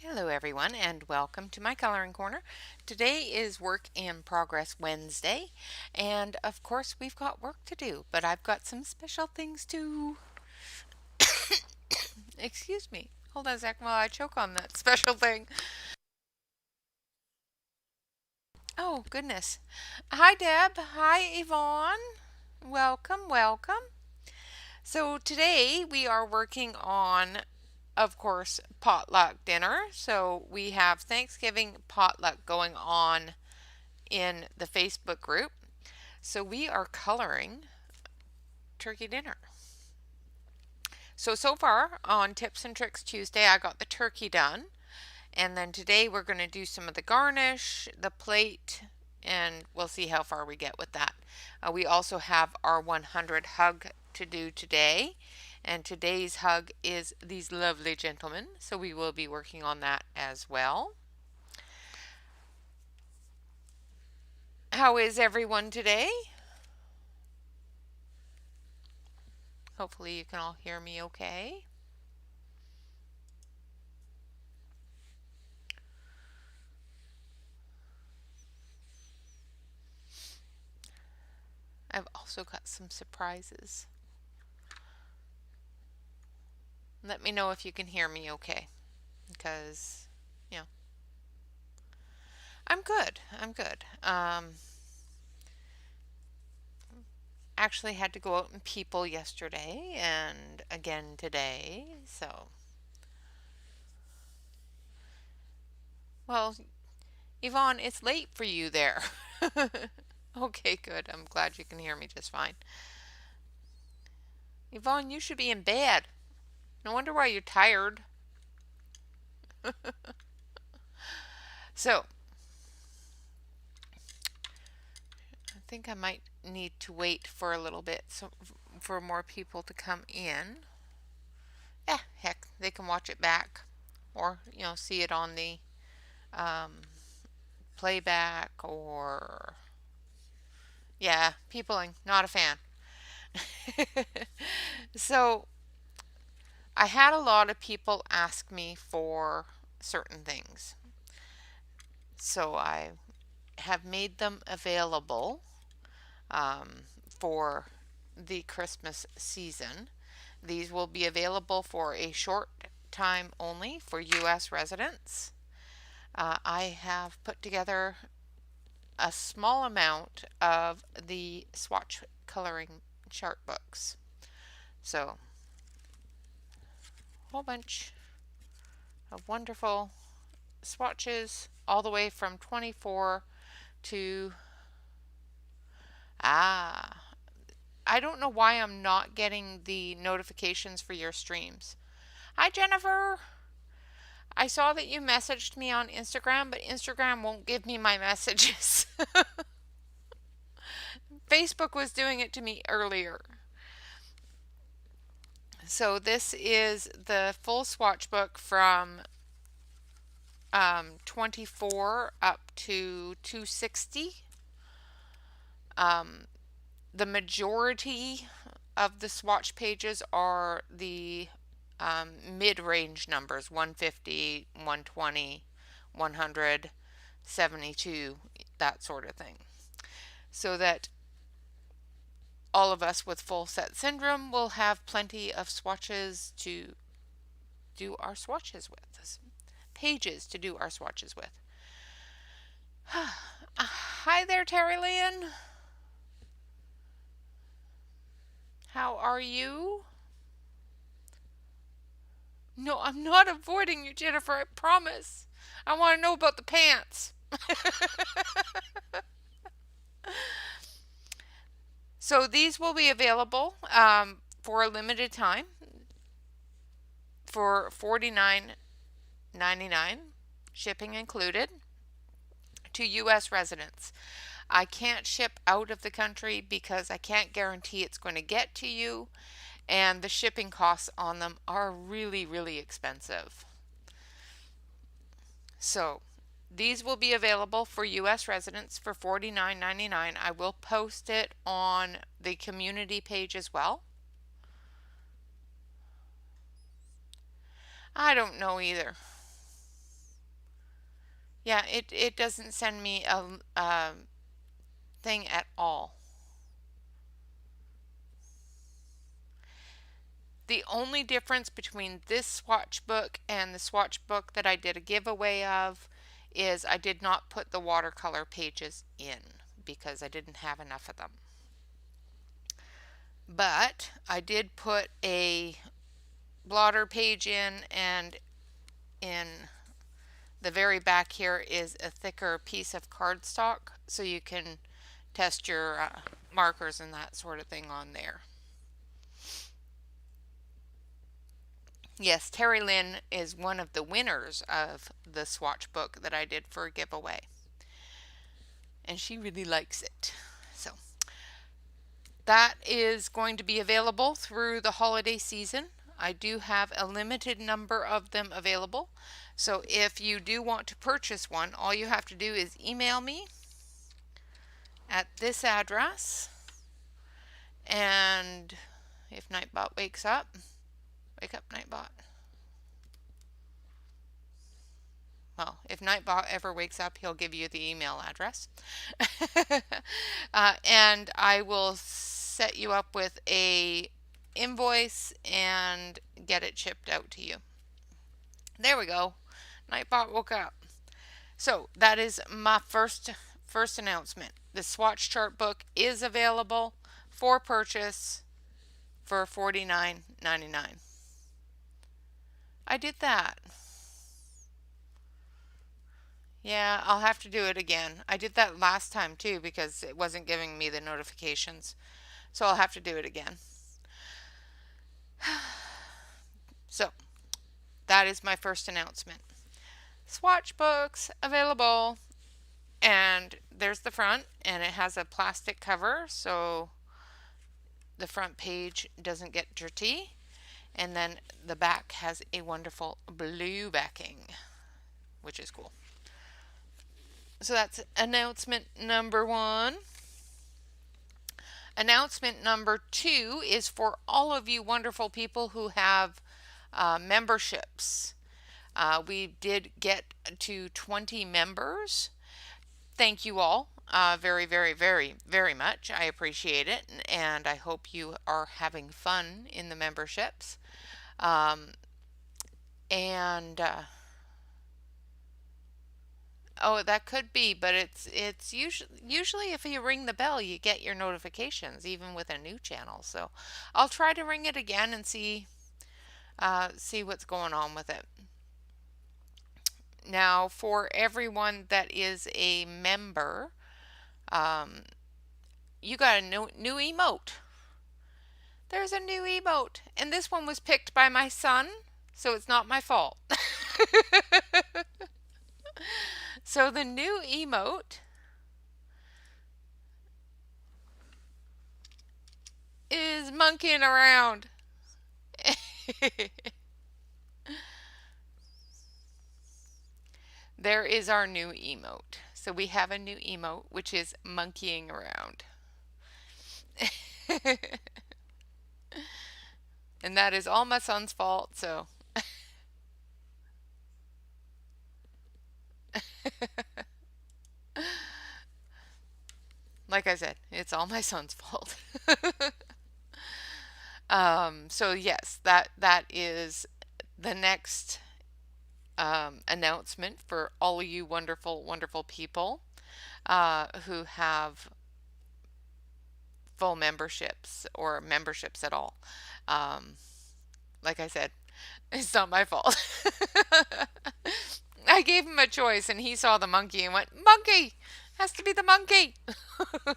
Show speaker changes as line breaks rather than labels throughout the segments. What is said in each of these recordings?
Hello everyone and welcome to my coloring corner. Today is work in progress Wednesday and of course we've got work to do, but I've got some special things to excuse me. Hold on a second while I choke on that special thing. Oh goodness. Hi Deb. Hi Yvonne. Welcome. So today we are working on, of course, potluck dinner. So we have Thanksgiving potluck going on in the Facebook group. So we are coloring turkey dinner. So far on Tips and Tricks Tuesday, I got the turkey done. And then today we're going to do some of the garnish, the plate, and we'll see how far we get with that. We also have our 100 hug to do today. And today's hug is these lovely gentlemen. So we will be working on that as well. How is everyone today? Hopefully you can all hear me okay. I've also got some surprises. Let me know if you can hear me okay, because, you know, I'm good. Actually had to go out and people yesterday and again today, so. Well, Yvonne, it's late for you there. Okay, good. I'm glad you can hear me just fine. Yvonne, you should be in bed. No wonder why you're tired. So, I think I might need to wait for a little bit for more people to come in. Yeah, heck, they can watch it back or, see it on the um, playback or, yeah, peopling, not a fan. So I had a lot of people ask me for certain things. So I have made them available for the Christmas season. These will be available for a short time only for U.S. residents. I have put together a small amount of the swatch coloring chart books. So, a whole bunch of wonderful swatches all the way from 24 to ah I don't know why I'm not getting the notifications for your streams. Hi Jennifer. I saw that you messaged me on Instagram, but Instagram won't give me my messages. Facebook was doing it to me earlier. So this is the full swatch book from 24 up to 260. The majority of the swatch pages are the mid-range numbers, 150, 120, 100, 72, that sort of thing. So that all of us with full set syndrome will have plenty of swatches to do our swatches with. Pages to do our swatches with. Hi there, Terry Lynn. How are you? No, I'm not avoiding you, Jennifer, I promise. I want to know about the pants. So these will be available for a limited time for $49.99, shipping included, to U.S. residents. I can't ship out of the country because I can't guarantee it's going to get to you, and the shipping costs on them are really, really expensive. So these will be available for U.S. residents for $49.99. I will post it on the community page as well. I don't know either. Yeah, it doesn't send me a thing at all. The only difference between this swatch book and the swatch book that I did a giveaway of is I did not put the watercolor pages in because I didn't have enough of them. But I did put a blotter page in, and in the very back here is a thicker piece of cardstock so you can test your markers and that sort of thing on there. Yes, Terry Lynn is one of the winners of the swatch book that I did for a giveaway. And she really likes it. So that is going to be available through the holiday season. I do have a limited number of them available. So if you do want to purchase one, all you have to do is email me at this address. And if Nightbot wakes up, wake up Nightbot. Well, if Nightbot ever wakes up, he'll give you the email address. And I will set you up with a invoice and get it shipped out to you. There we go. Nightbot woke up. So that is my first announcement. The swatch chart book is available for purchase for $49.99. I did that. Yeah, I'll have to do it again. I did that last time too because it wasn't giving me the notifications. So I'll have to do it again. So that is my first announcement. Swatch books available. And there's the front, and it has a plastic cover so the front page doesn't get dirty. And then the back has a wonderful blue backing, which is cool. So that's announcement number 1. Announcement number 2 is for all of you wonderful people who have memberships. We did get to 20 members. Thank you all very, very, very, very much. I appreciate it, and I hope you are having fun in the memberships. And oh, that could be, but it's usually if you ring the bell, you get your notifications, even with a new channel. So I'll try to ring it again and see what's going on with it. Now, for everyone that is a member, you got a new emote. There's a new emote, and this one was picked by my son, so it's not my fault. So the new emote is monkeying around. There is our new emote. So we have a new emote, which is monkeying around. And that is all my son's fault, so. Like I said, it's all my son's fault. So yes, that is the next announcement for all of you wonderful, wonderful people who have full memberships or memberships at all. Like I said, it's not my fault. I gave him a choice and he saw the monkey and went, "Monkey! Has to be the monkey!"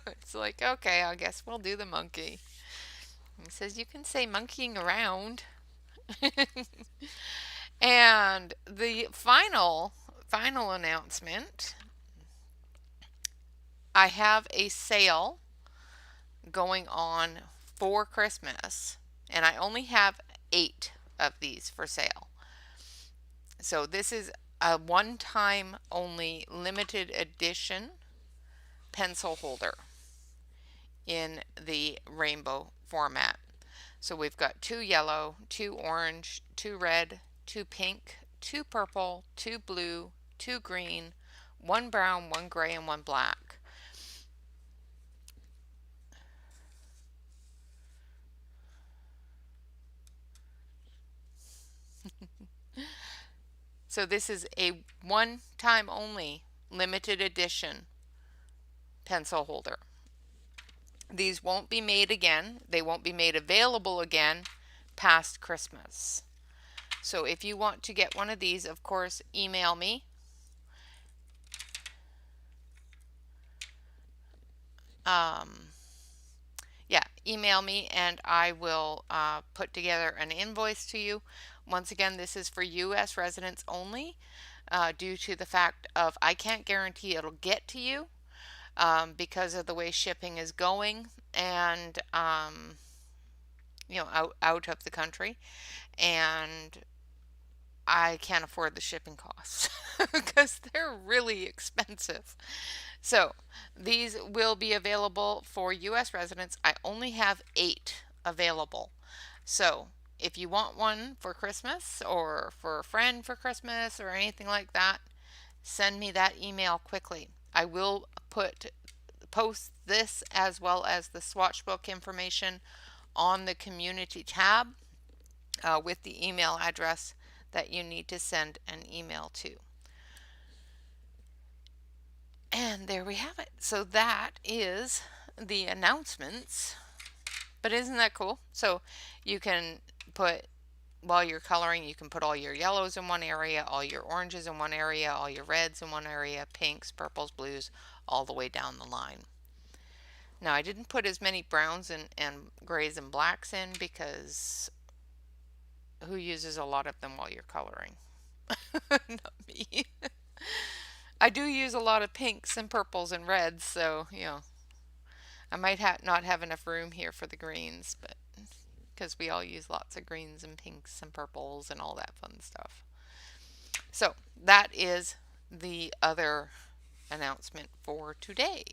It's like, okay, I guess we'll do the monkey. He says, "You can say monkeying around." And the final announcement, I have a sale going on for Christmas, and I only have 8 of these for sale. So this is a one-time only limited edition pencil holder in the rainbow format. So we've got 2 yellow, 2 orange, 2 red, 2 pink, 2 purple, 2 blue, 2 green, one brown, one gray, and one black. So this is a one time only limited edition pencil holder. These won't be made again. They won't be made available again past Christmas. So if you want to get one of these, of course, email me. Yeah, email me and I will put together an invoice to you. Once again, this is for U.S. residents only, due to the fact of I can't guarantee it'll get to you because of the way shipping is going, and out of the country, and I can't afford the shipping costs because they're really expensive. So these will be available for U.S. residents. I only have 8 available. So if you want one for Christmas or for a friend for Christmas or anything like that, send me that email quickly. I will post this as well as the swatch book information on the community tab with the email address that you need to send an email to. And there we have it. So that is the announcements. But isn't that cool? So you can put, while you're coloring, you can put all your yellows in one area, all your oranges in one area, all your reds in one area, pinks, purples, blues, all the way down the line. Now I didn't put as many browns and grays and blacks in because who uses a lot of them while you're coloring? Not me. I do use a lot of pinks and purples and reds, so I might not have enough room here for the greens, but because we all use lots of greens and pinks and purples and all that fun stuff. So that is the other announcement for today.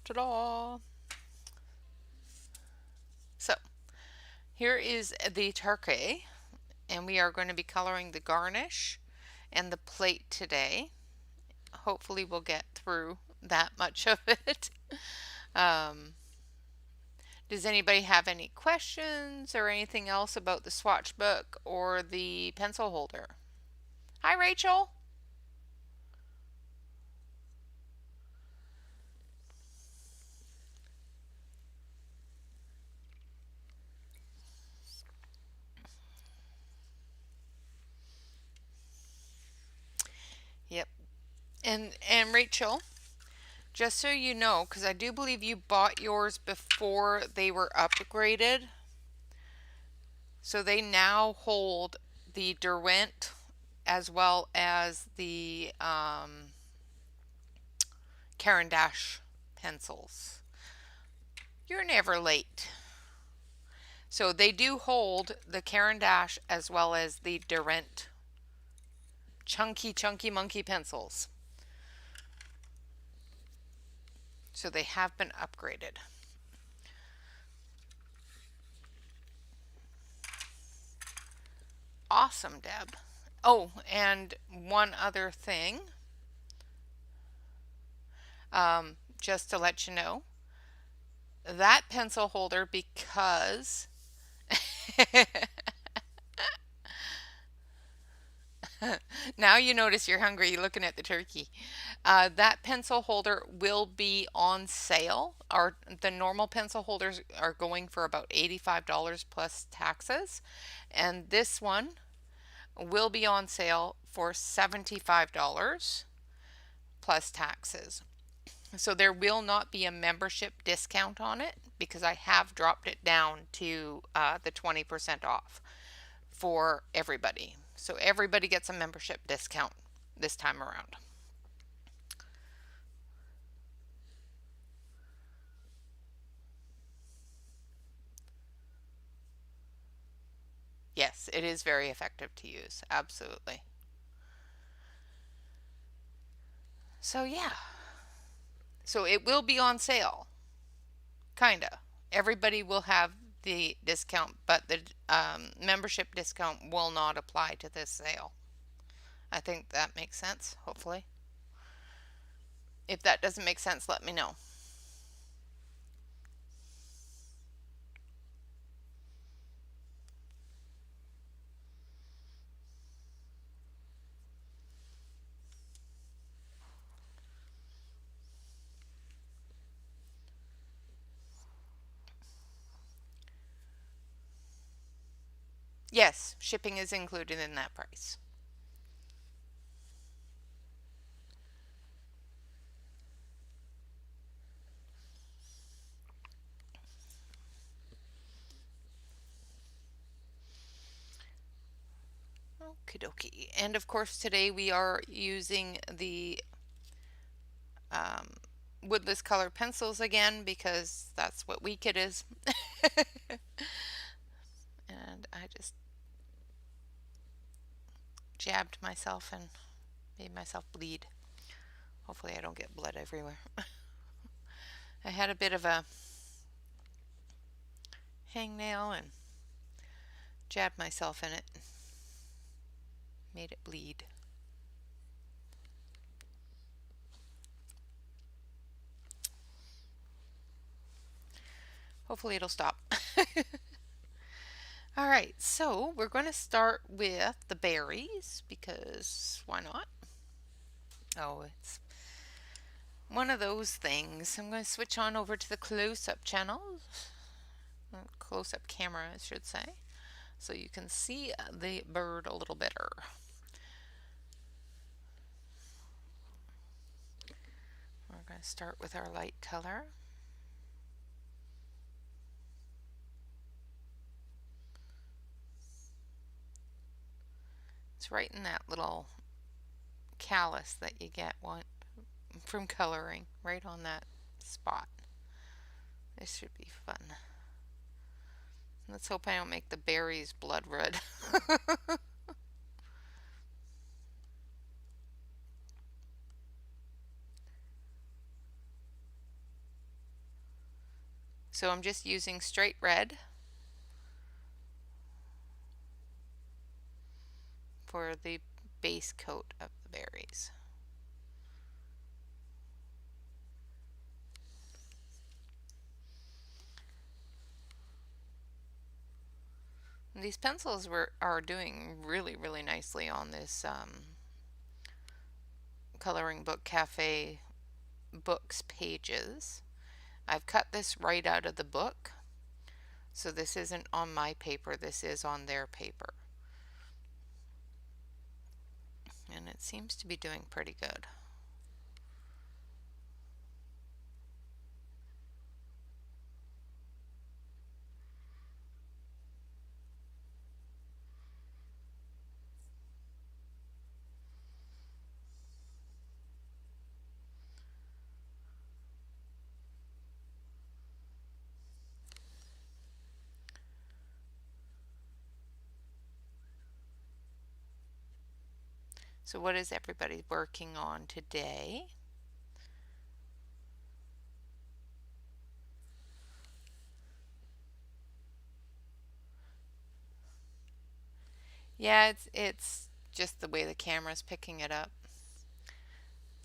Ta-da! So here is the turkey, and we are going to be coloring the garnish and the plate today. Hopefully we'll get through that much of it. Does anybody have any questions or anything else about the swatch book or the pencil holder? Hi, Rachel. Yep. And Rachel, just so you know, because I do believe you bought yours before they were upgraded, so they now hold the Derwent as well as the Caran d'Ache pencils. You're never late. So they do hold the Caran d'Ache as well as the Derwent chunky monkey pencils. So they have been upgraded. Awesome, Deb. Oh, and one other thing, just to let you know, that pencil holder, because now you notice you're hungry looking at the turkey. That pencil holder will be on sale. The normal pencil holders are going for about $85 plus taxes, and this one will be on sale for $75 plus taxes. So there will not be a membership discount on it because I have dropped it down to the 20% off for everybody. So everybody gets a membership discount this time around. Yes, it is very effective to use. Absolutely. So yeah. So it will be on sale. Kinda. Everybody will have the discount, but the membership discount will not apply to this sale. I think that makes sense, hopefully. If that doesn't make sense, let me know. Yes, shipping is included in that price. Okie dokie. And of course, today we are using the um, woodless color pencils again because that's what week it is. And I just jabbed myself and made myself bleed. Hopefully I don't get blood everywhere. I had a bit of a hangnail and jabbed myself in it. Made it bleed. Hopefully it'll stop. All right, so we're going to start with the berries because why not? Oh, it's one of those things. I'm going to switch on over to the close-up channel, close-up camera, I should say, so you can see the bird a little better. We're going to start with our light color. It's right in that little callus that you get from coloring, right on that spot. This should be fun. Let's hope I don't make the berries blood red. So I'm just using straight red for the base coat of the berries. And these pencils are doing really nicely on this Coloring Book Cafe books pages. I've cut this right out of the book, so this isn't on my paper, this is on their paper. And it seems to be doing pretty good. So what is everybody working on today? Yeah, it's just the way the camera's picking it up.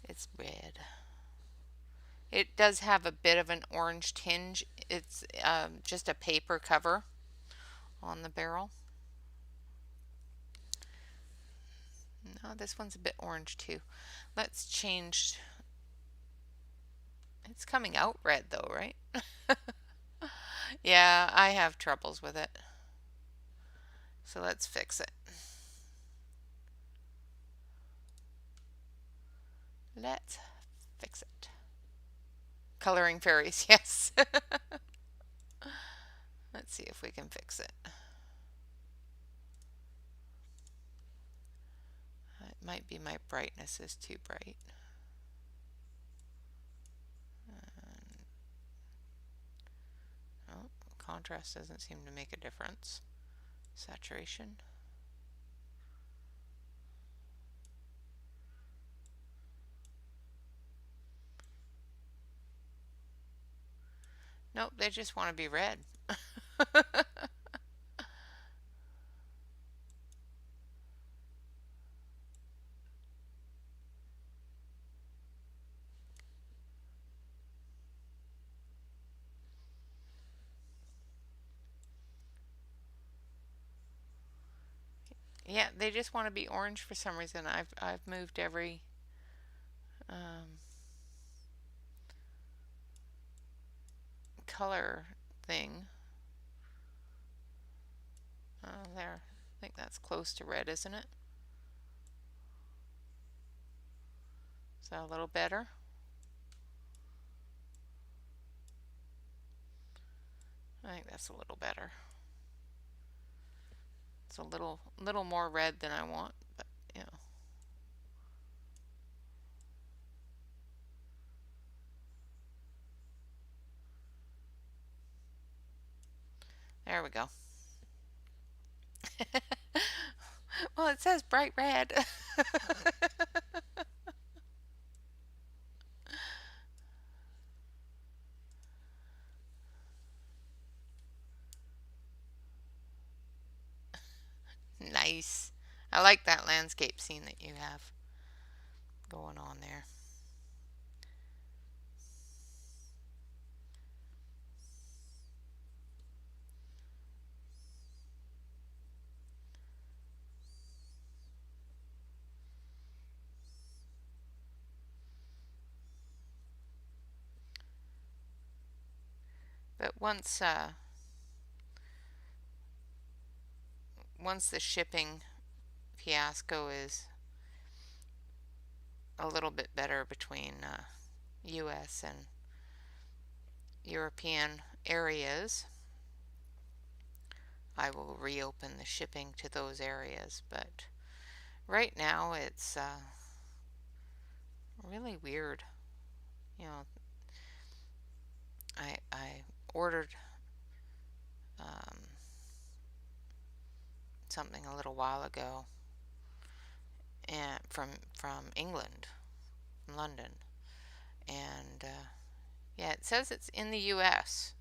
It's red. It does have a bit of an orange tinge. It's just a paper cover on the barrel. No, this one's a bit orange too. Let's change. It's coming out red though, right? Yeah, I have troubles with it. So let's fix it. Let's fix it. Coloring fairies, yes. Let's see if we can fix it. It might be my brightness is too bright. Oh, contrast doesn't seem to make a difference. Saturation. Nope, they just want to be red. Yeah, they just want to be orange for some reason. I've moved every um, color thing. There. I think that's close to red, isn't it? So a little better. I think that's a little better. It's a little more red than I want, but you know. There we go. Well, it says bright red. Nice. I like that landscape scene that you have going on there. But once the shipping fiasco is a little bit better between US and European areas, I will reopen the shipping to those areas. But right now it's really weird. You know, I ordered um, something a little while ago and from England, from London, and yeah, it says it's in the U.S.,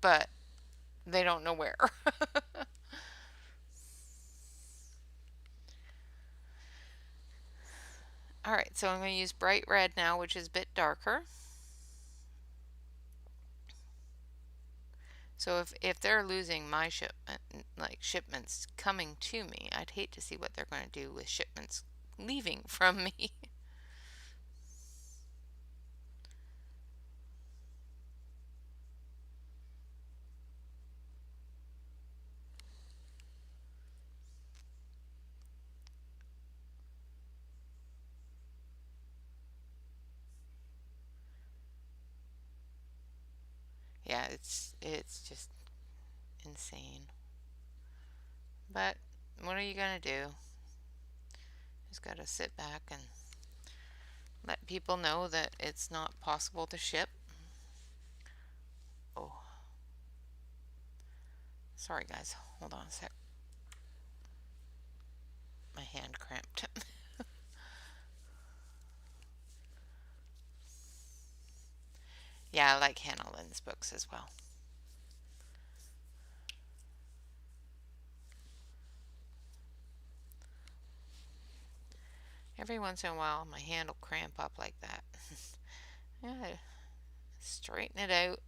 but they don't know where. All right, so I'm going to use bright red now, which is a bit darker. So if they're losing my shipment, like shipments coming to me, I'd hate to see what they're going to do with shipments leaving from me. Yeah, it's just insane. But what are you going to do? Just got to sit back and let people know that it's not possible to ship. Oh, sorry guys. Hold on a sec. My hand cramped. Yeah, I like Hannah Lynn's books as well. Every once in a while, my hand will cramp up like that. Yeah, straighten it out.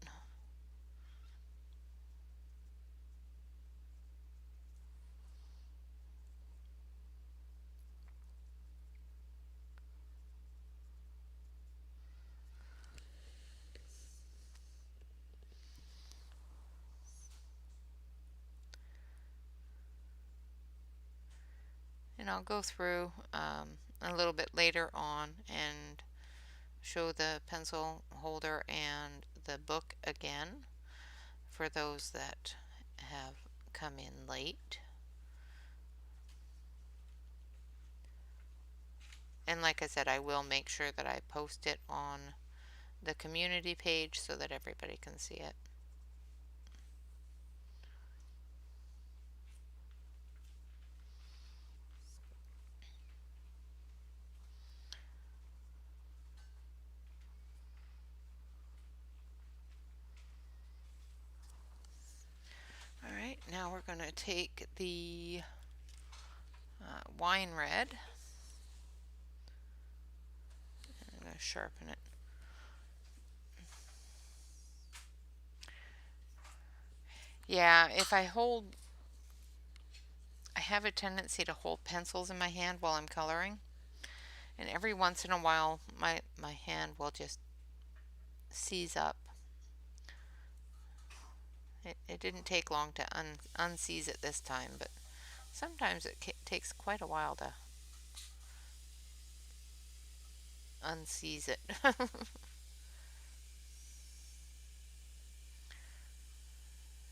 And I'll go through a little bit later on and show the pencil holder and the book again for those that have come in late. And like I said, I will make sure that I post it on the community page so that everybody can see it. Alright, now we're going to take the wine red. I'm going to sharpen it. Yeah, if I have a tendency to hold pencils in my hand while I'm coloring, and every once in a while my hand will just seize up. It didn't take long to unseize it this time, but sometimes it takes quite a while to unseize it.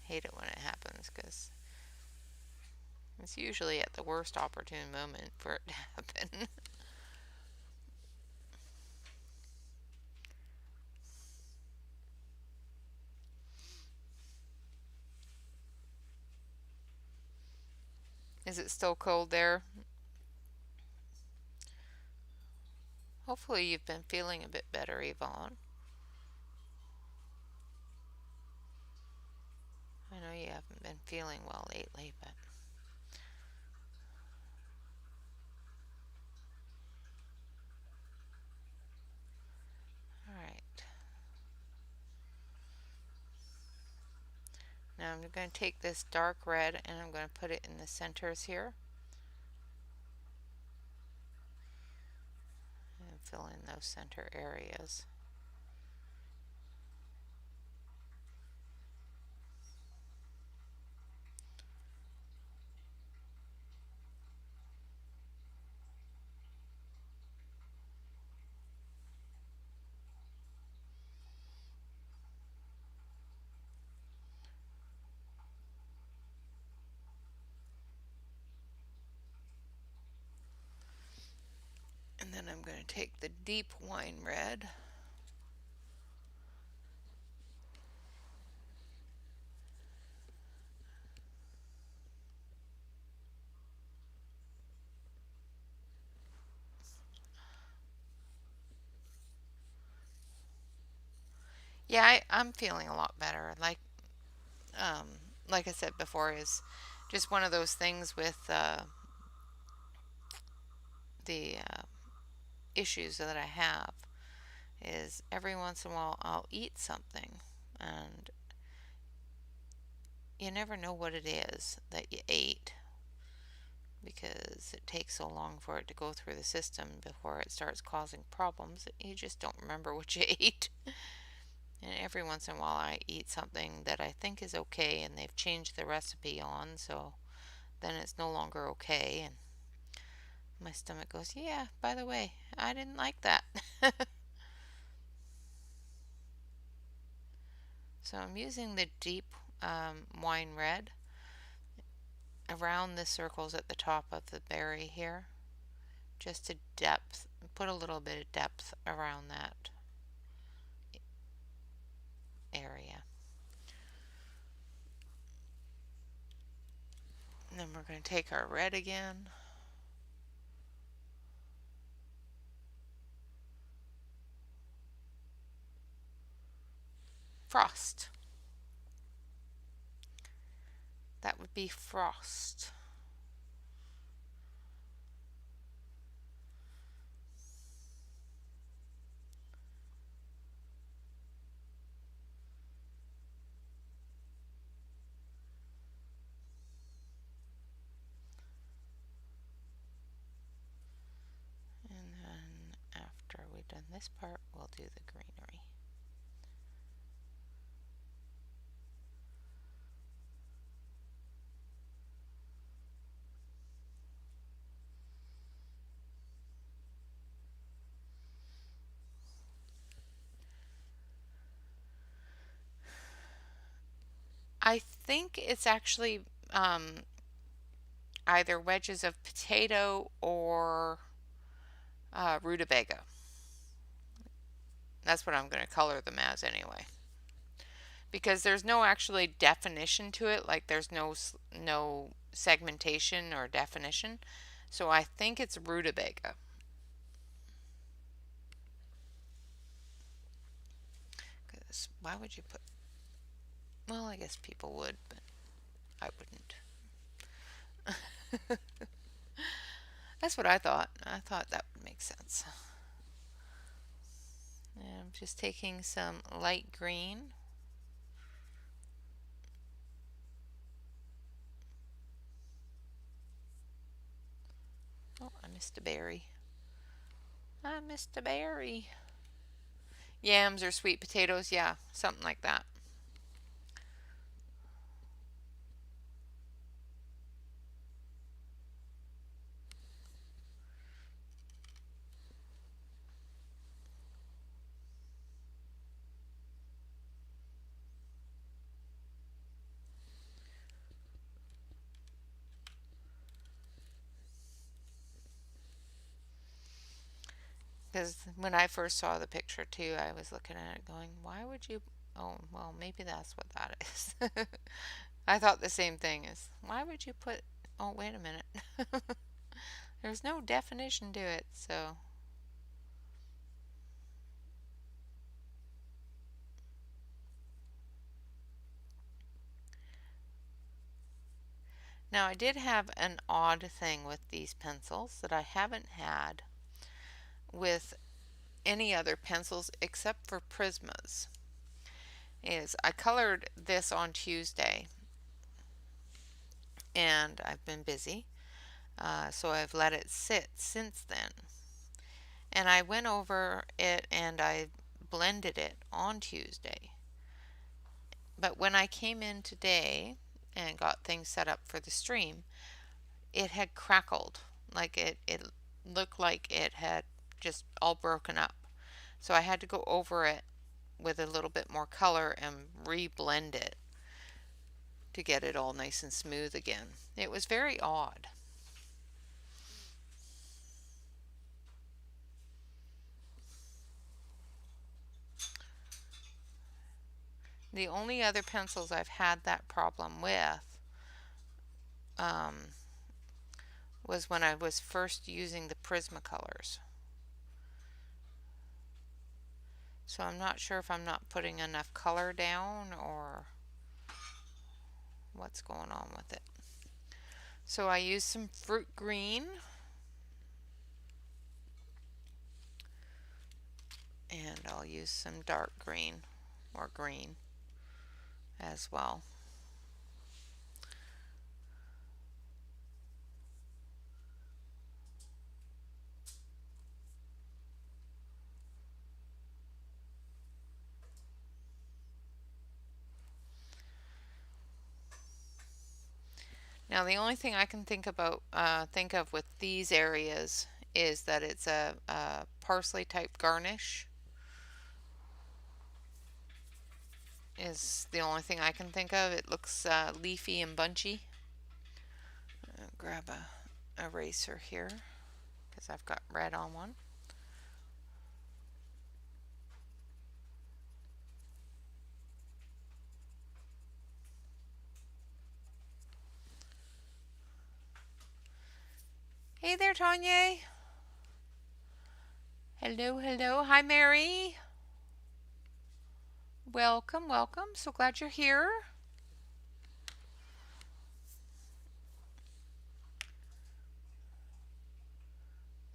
Hate it when it happens because it's usually at the worst opportune moment for it to happen. Is it still cold there? Hopefully you've been feeling a bit better, Yvonne. I know you haven't been feeling well lately, but all right. Now I'm going to take this dark red and I'm going to put it in the centers here and fill in those center areas. And then I'm going to take the deep wine red Yeah, I'm feeling a lot better. Um, like I said before, is just one of those things with the issues that I have. Is every once in a while I'll eat something, and you never know what it is that you ate because it takes so long for it to go through the system before it starts causing problems. You just don't remember what you ate. And every once in a while I eat something that I think is okay and they've changed the recipe on, so then it's no longer okay, and my stomach goes, yeah, by the way, I didn't like that. So I'm using the deep wine red around the circles at the top of the berry here, just to put a little bit of depth around that area. And then we're going to take our red again. Frost. That would be frost. And then after we've done this part, we'll do the greenery. I think it's actually either wedges of potato or rutabaga. That's what I'm going to color them as anyway. Because there's no actually definition to it, like there's no segmentation or definition. So I think it's rutabaga. Because why would you put? Well, I guess people would, but I wouldn't. That's what I thought. I thought that would make sense. And I'm just taking some light green. Mr. Berry. I'm Mr. Berry. Yams or sweet potatoes, yeah, something like that. Because when I first saw the picture too, I was looking at it going, why would you? Oh, well, maybe that's what that is. I thought the same thing is, why would you put, oh, wait a minute. There's no definition to it, so. Now I did have an odd thing with these pencils that I haven't had with any other pencils except for Prismas. Is I colored this on Tuesday and I've been busy, so I've let it sit since then. And I went over it and I blended it on Tuesday. But when I came in today and got things set up for the stream, it had crackled. Like it looked like it had just all broken up. So I had to go over it with a little bit more color and re-blend it to get it all nice and smooth again. It was very odd. The only other pencils I've had that problem with was when I was first using the Prismacolors. So I'm not sure if I'm not putting enough color down or what's going on with it. So I used some fruit green and I'll use some dark green or green as well. Now the only thing I can think of with these areas is that it's a parsley type garnish is the only thing I can think of. It looks leafy and bunchy. I'll grab a eraser here because I've got red on one. Hey there, Tanya. Hello, hello. Hi, Mary. Welcome, welcome. So glad you're here.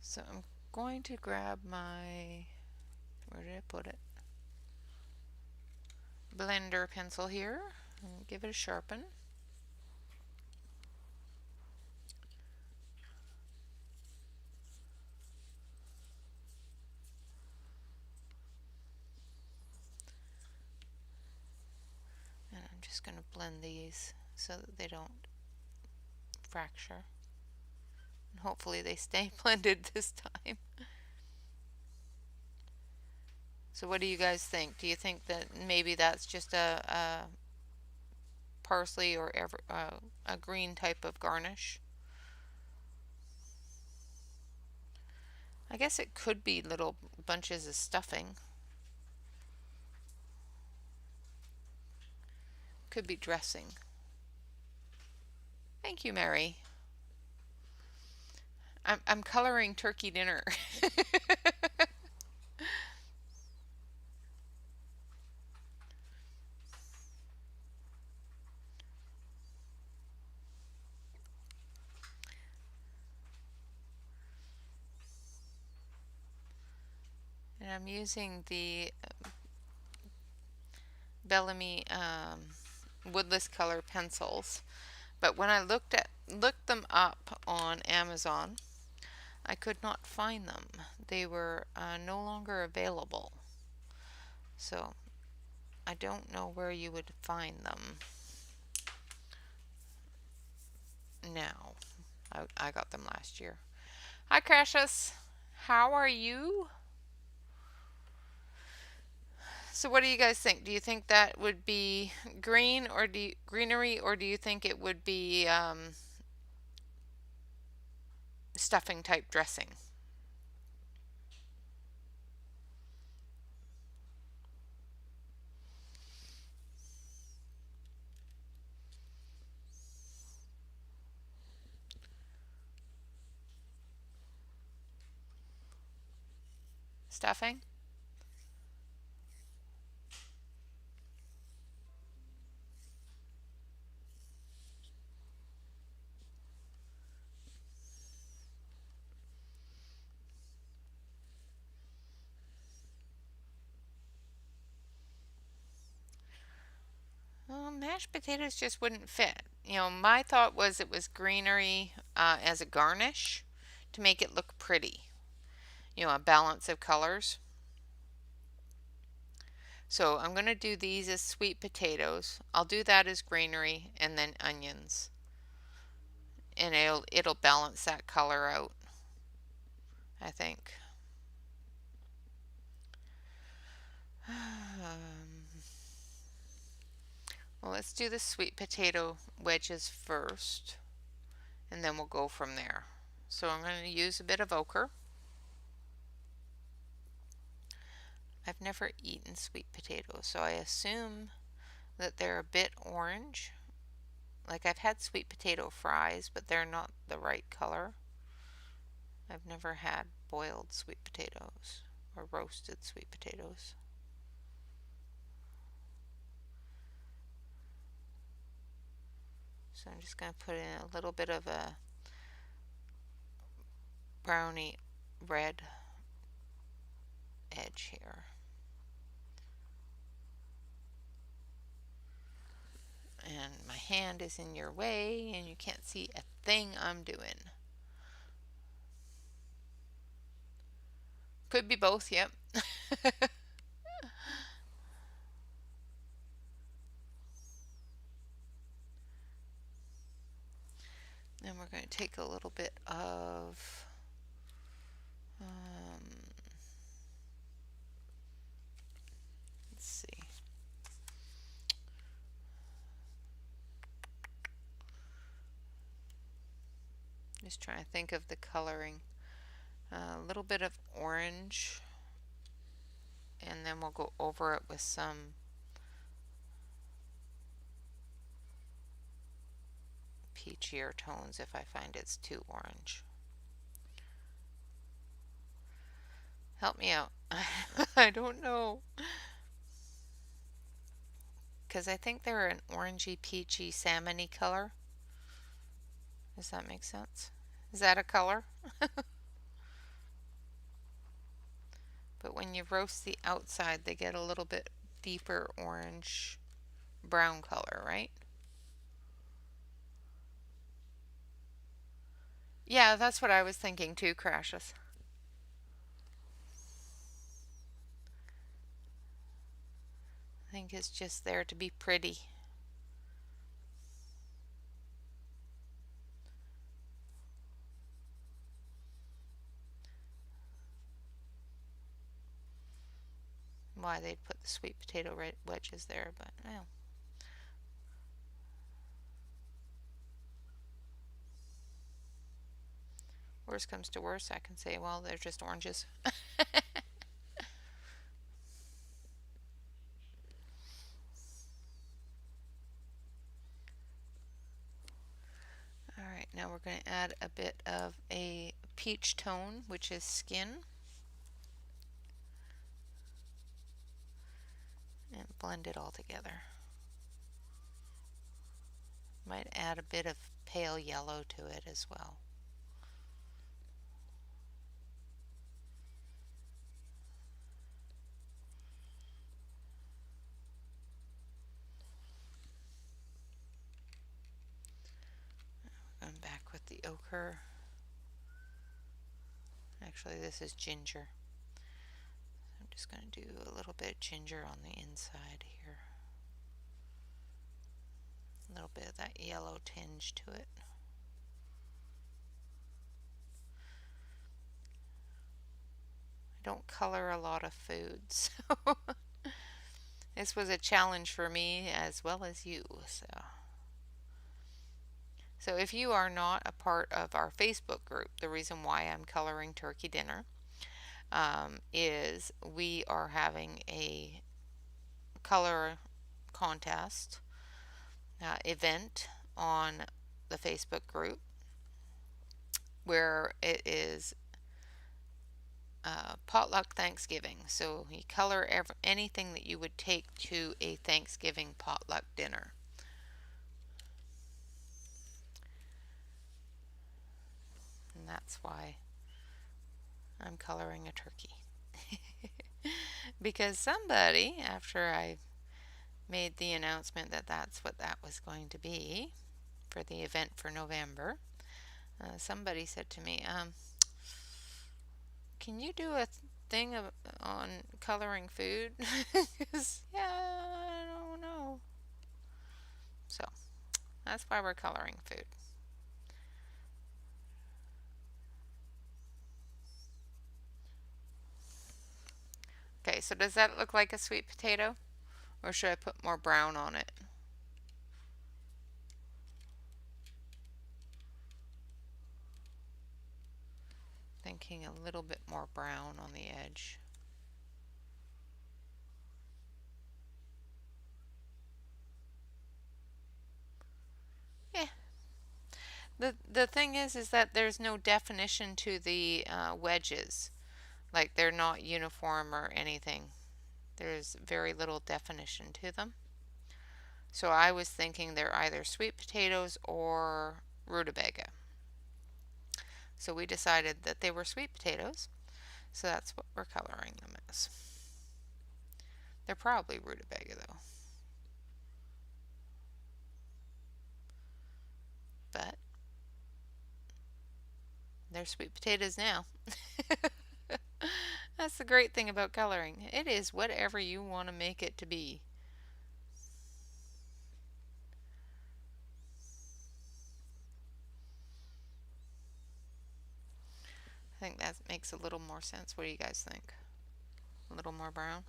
So I'm going to grab my, where did I put it? Blender pencil here and give it a sharpen. And I'm just going to blend these so that they don't fracture. And hopefully they stay blended this time. So what do you guys think? Do you think that maybe that's just a parsley or a green type of garnish? I guess it could be little bunches of stuffing. Could be dressing. Thank you, Mary. I'm coloring turkey dinner. And I'm using the Bellamy woodless color pencils. But when I looked them up on Amazon, I could not find them. They were no longer available. So I don't know where you would find them now. I got them last year. Hi, Crashes. How are you? So what do you guys think? Do you think that would be greenery, or do you think it would be stuffing type dressing? Stuffing? Well, mashed potatoes just wouldn't fit. My thought was it was greenery as a garnish to make it look pretty. A balance of colors. So I'm going to do these as sweet potatoes. I'll do that as greenery and then onions. And it'll balance that color out, I think. Well, let's do the sweet potato wedges first, and then we'll go from there. So I'm going to use a bit of ochre. I've never eaten sweet potatoes, so I assume that they're a bit orange. Like, I've had sweet potato fries, but they're not the right color. I've never had boiled sweet potatoes or roasted sweet potatoes. So I'm just going to put in a little bit of a brownie red edge here. And my hand is in your way and you can't see a thing I'm doing. Could be both, yep. Then we're going to take a little bit of let's see. Just trying to think of the coloring. A little bit of orange, and then we'll go over it with some peachier tones if I find it's too orange. Help me out. I don't know. Because I think they're an orangey, peachy, salmony color. Does that make sense? Is that a color? But when you roast the outside, they get a little bit deeper orange brown color, right? Yeah, that's what I was thinking too, Crashes. I think it's just there to be pretty. Why they'd put the sweet potato wedges there, but well. Worst comes to worst, I can say, well, they're just oranges. Alright, now we're going to add a bit of a peach tone, which is skin. And blend it all together. Might add a bit of pale yellow to it as well. Going back with the ochre. Actually, this is ginger. I'm just going to do a little bit of ginger on the inside here. A little bit of that yellow tinge to it. I don't color a lot of food, so this was a challenge for me as well as you. So if you are not a part of our Facebook group, the reason why I'm coloring turkey dinner is we are having a color contest event on the Facebook group where it is potluck Thanksgiving. So you color anything that you would take to a Thanksgiving potluck dinner. And that's why I'm coloring a turkey. Because somebody, after I made the announcement that that's what that was going to be for the event for November, somebody said to me, can you do a thing on coloring food? Because, yeah, I don't know. So, that's why we're coloring food. Okay, so does that look like a sweet potato? Or should I put more brown on it? Thinking a little bit more brown on the edge. Yeah. The thing is that there's no definition to the wedges. Like they're not uniform or anything. There's very little definition to them. So I was thinking they're either sweet potatoes or rutabaga. So we decided that they were sweet potatoes. So that's what we're coloring them as. They're probably rutabaga though. But they're sweet potatoes now. That's the great thing about coloring. It is whatever you want to make it to be. I think that makes a little more sense. What do you guys think? A little more brown?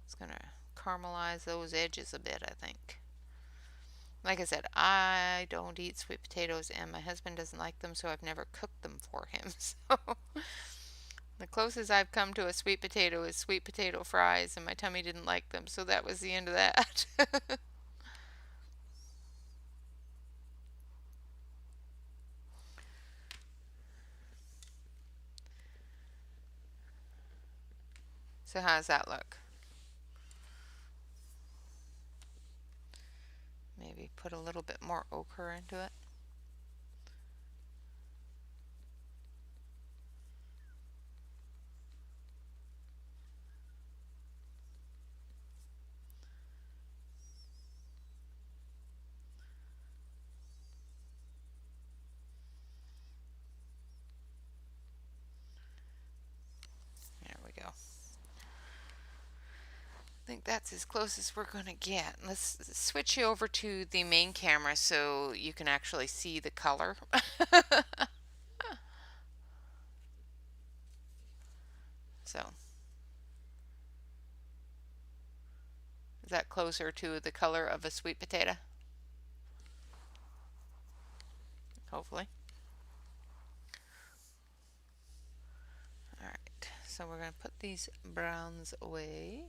It's going to caramelize those edges a bit, I think. Like I said, I don't eat sweet potatoes and my husband doesn't like them, so I've never cooked them for him. So the closest I've come to a sweet potato is sweet potato fries, and my tummy didn't like them, so that was the end of that. So how does that look? Maybe put a little bit more ochre into it. There we go. I think that's as close as we're going to get. Let's switch you over to the main camera so you can actually see the color. So, is that closer to the color of a sweet potato? Hopefully. Alright, so we're going to put these browns away.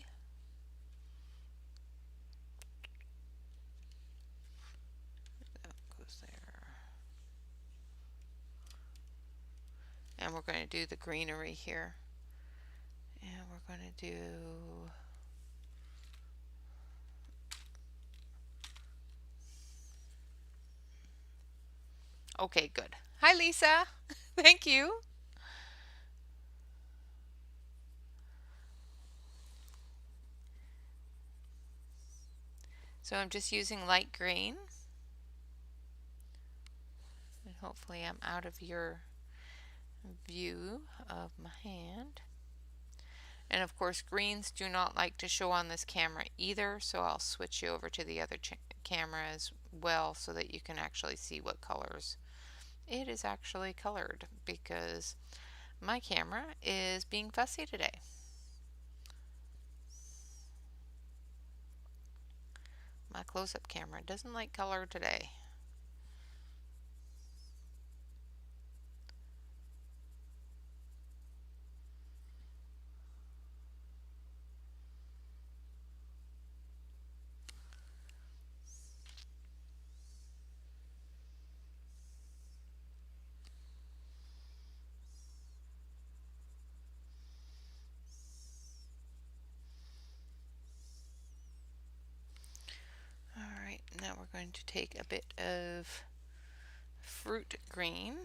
That goes there. And we're going to do the greenery here. And we're going to do okay, good. Hi, Lisa. Thank you. So I'm just using light green, and hopefully I'm out of your view of my hand. And of course, greens do not like to show on this camera either, so I'll switch you over to the other camera as well so that you can actually see what colors it is actually colored, because my camera is being fussy today. My close-up camera doesn't like color today. Alright, now we're going to take a bit of fruit green.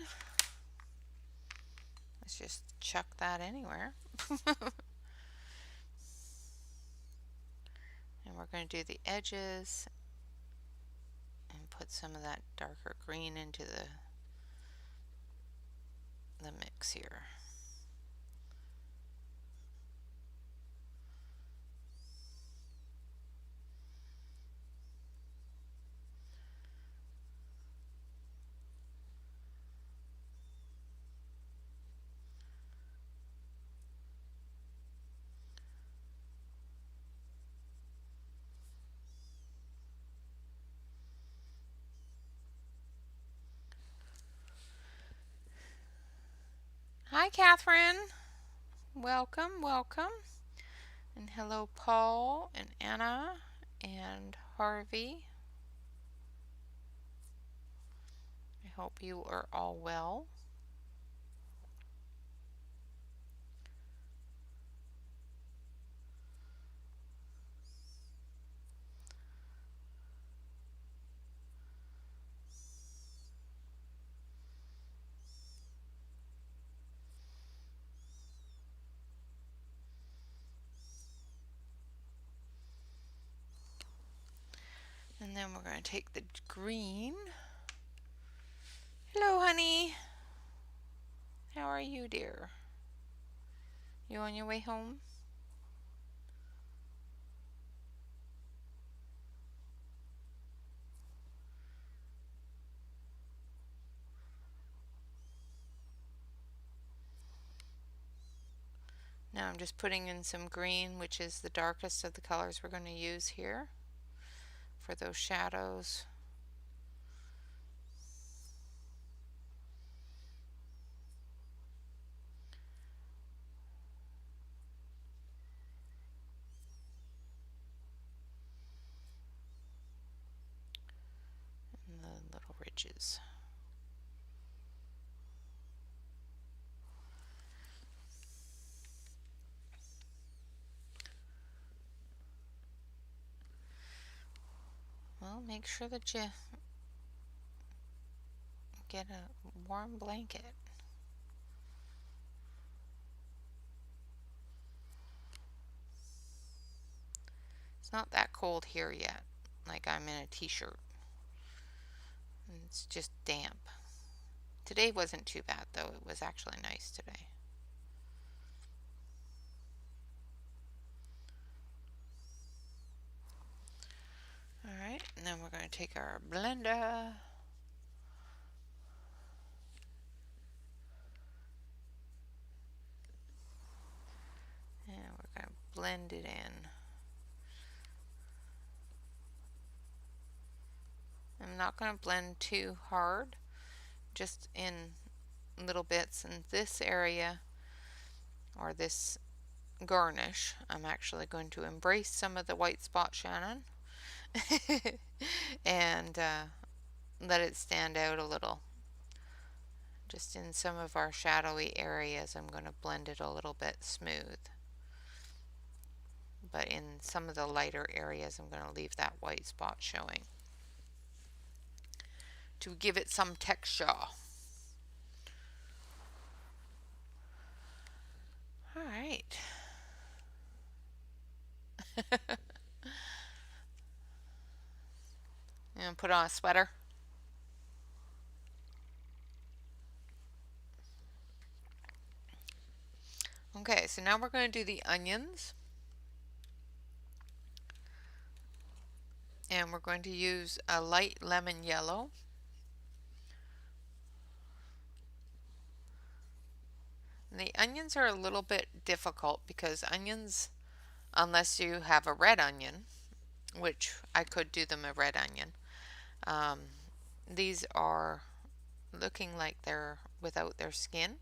Let's just chuck that anywhere. And we're going to do the edges and put some of that darker green into the mix here. Hi, Catherine. Welcome, welcome. And hello, Paul and Anna and Harvey. I hope you are all well. And then we're going to take the green. Hello, honey. How are you, dear? You on your way home? Now I'm just putting in some green, which is the darkest of the colors we're going to use here for those shadows. And the little ridges. Well, make sure that you get a warm blanket. It's not that cold here yet, like I'm in a t-shirt. It's just damp. Today wasn't too bad though, it was actually nice today. Alright, and then we're going to take our blender. And we're going to blend it in. I'm not going to blend too hard, just in little bits. In this area, or this garnish, I'm actually going to embrace some of the white spot Shannon and let it stand out a little. Just in some of our shadowy areas, I'm going to blend it a little bit smooth. But in some of the lighter areas, I'm going to leave that white spot showing to give it some texture. All right. put on a sweater. Okay, so now we're going to do the onions. And we're going to use a light lemon yellow. And the onions are a little bit difficult because onions, unless you have a red onion, which I could do them a red onion, these are looking like they're without their skin.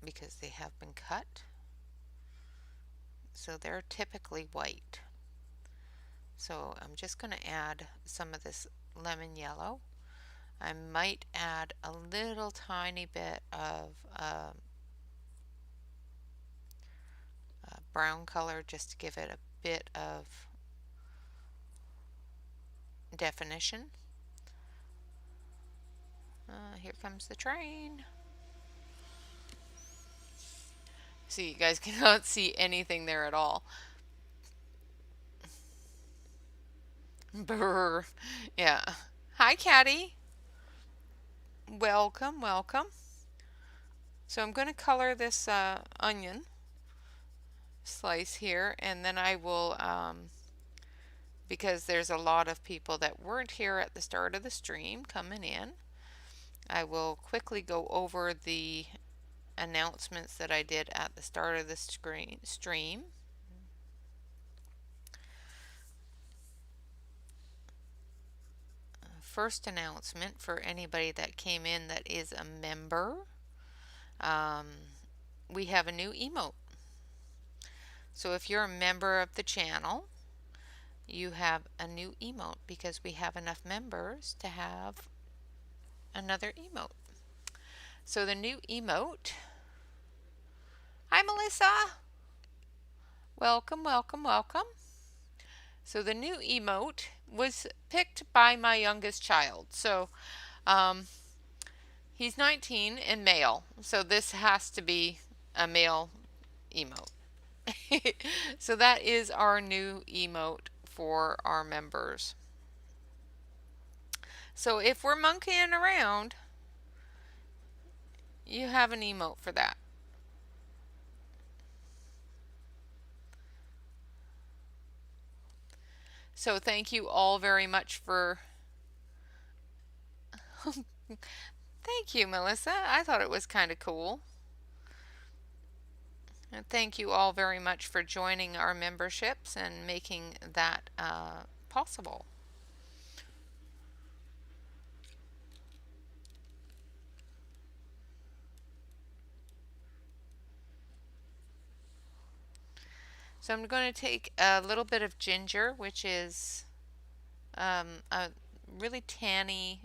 Because they have been cut. So they're typically white. So I'm just going to add some of this lemon yellow. I might add a little tiny bit of brown color just to give it a bit of definition. Here comes the train. See, you guys cannot see anything there at all. Brr. Yeah. Hi, Caddy. Welcome, welcome. So I'm going to color this onion slice here, and then I will, because there's a lot of people that weren't here at the start of the stream coming in, I will quickly go over the announcements that I did at the start of the stream. First announcement for anybody that came in that is a member, we have a new emote. So if you're a member of the channel, you have a new emote because we have enough members to have another emote. So the new emote, hi Melissa, welcome, welcome, welcome. So the new emote was picked by my youngest child. So he's 19 and male, so this has to be a male emote. So that is our new emote for our members. So if we're monkeying around, you have an emote for that. So thank you all very much for thank you, Melissa. I thought it was kind of cool. And thank you all very much for joining our memberships and making that possible. So I'm going to take a little bit of ginger, which is a really tanny,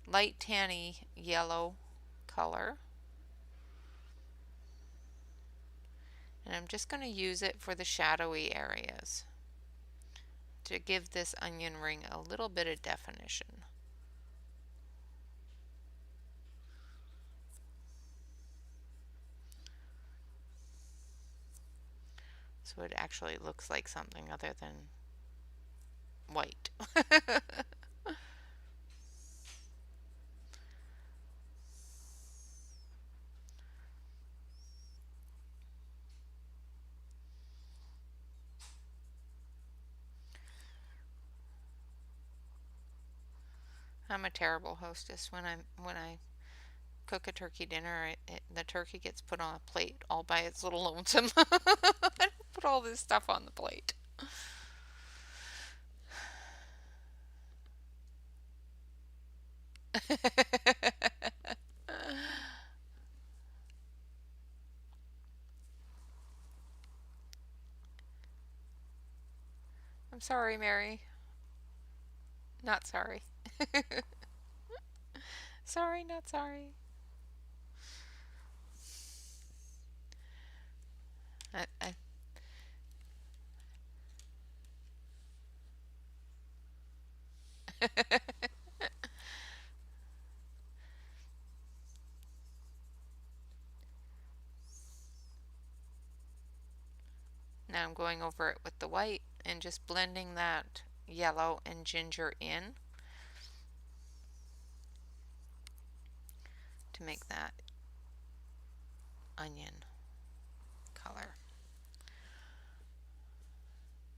light tanny yellow color. And I'm just going to use it for the shadowy areas to give this onion ring a little bit of definition. So it actually looks like something other than white. I'm a terrible hostess when I cook a turkey dinner. The turkey gets put on a plate all by its little lonesome. I put all this stuff on the plate. I'm sorry, Mary. Not sorry. Sorry, not sorry. I Now I'm going over it with the white and just blending that yellow and ginger in to make that onion color.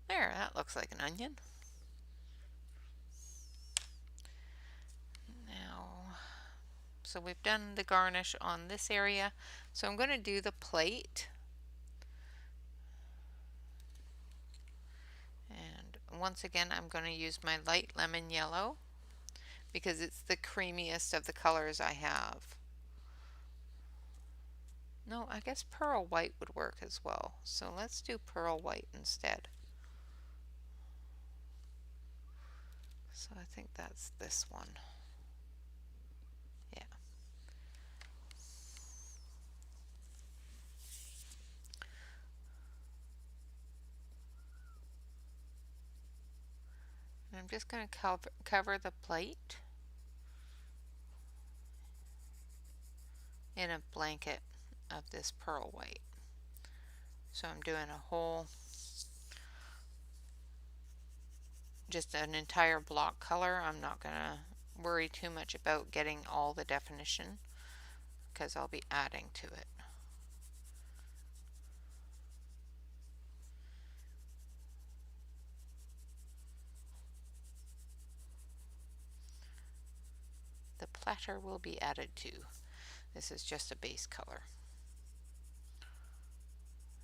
There, that looks like an onion. Now, so we've done the garnish on this area, so I'm going to do the plate. And once again, I'm going to use my light lemon yellow because it's the creamiest of the colors I have. No, I guess pearl white would work as well. So let's do pearl white instead. So I think that's this one. Yeah. And I'm just going to cover the plate in a blanket of this pearl white. So I'm doing a whole, just an entire block color. I'm not going to worry too much about getting all the definition because I'll be adding to it. The platter will be added to. This is just a base color.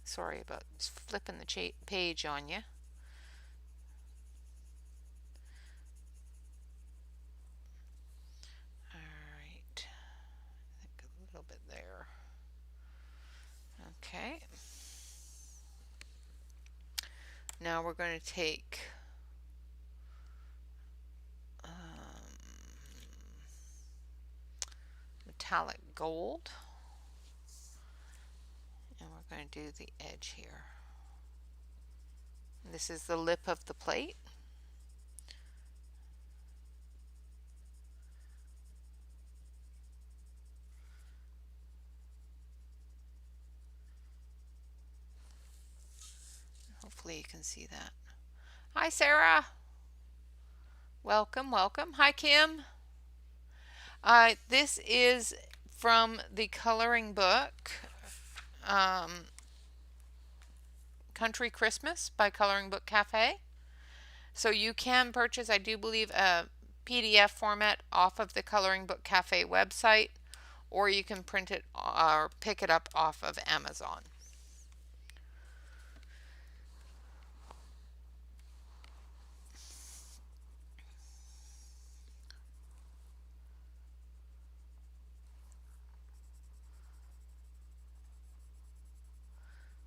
Sorry about flipping the page on you. Alright, I think a little bit there. Okay. Now we're going to take metallic gold, and we're going to do the edge here. This is the lip of the plate. Hopefully you can see that. Hi Sarah. Welcome, welcome. Hi Kim. This is from the coloring book Country Christmas by Coloring Book Cafe. So you can purchase, I do believe, a PDF format off of the Coloring Book Cafe website, or you can print it or pick it up off of Amazon.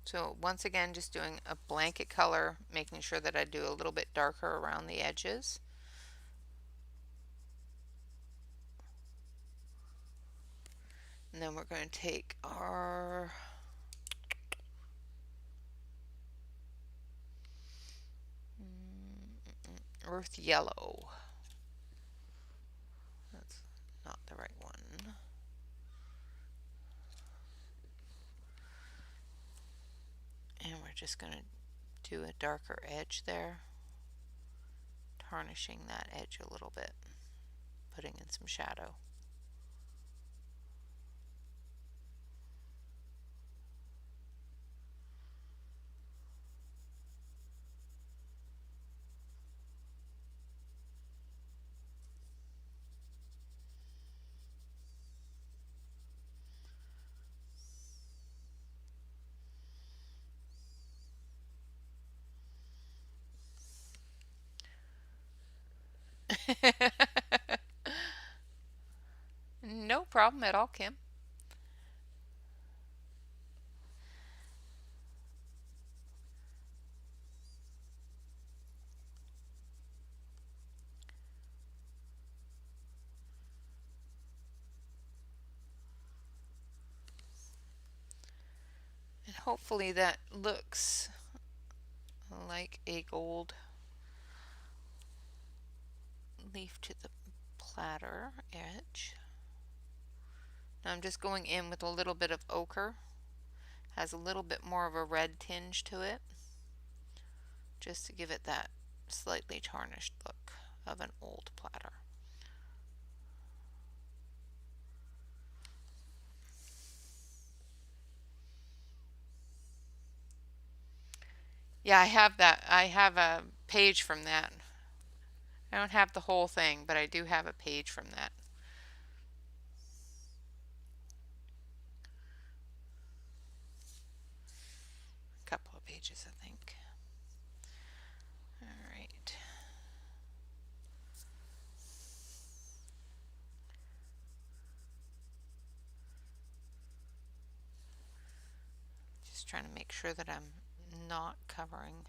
So once again, just doing a blanket color, making sure that I do a little bit darker around the edges. And then we're going to take our earth yellow. That's not the right one. And we're just going to do a darker edge there, tarnishing that edge a little bit, putting in some shadow. No problem at all, Kim. And hopefully that looks like a gold leaf to the platter edge. Now I'm just going in with a little bit of ochre. Has a little bit more of a red tinge to it. just to give it that slightly tarnished look of an old platter. Yeah, I have that. I have a page from that. I don't have the whole thing, but I do have a page from that. A couple of pages, I think. All right. Just trying to make sure that I'm not covering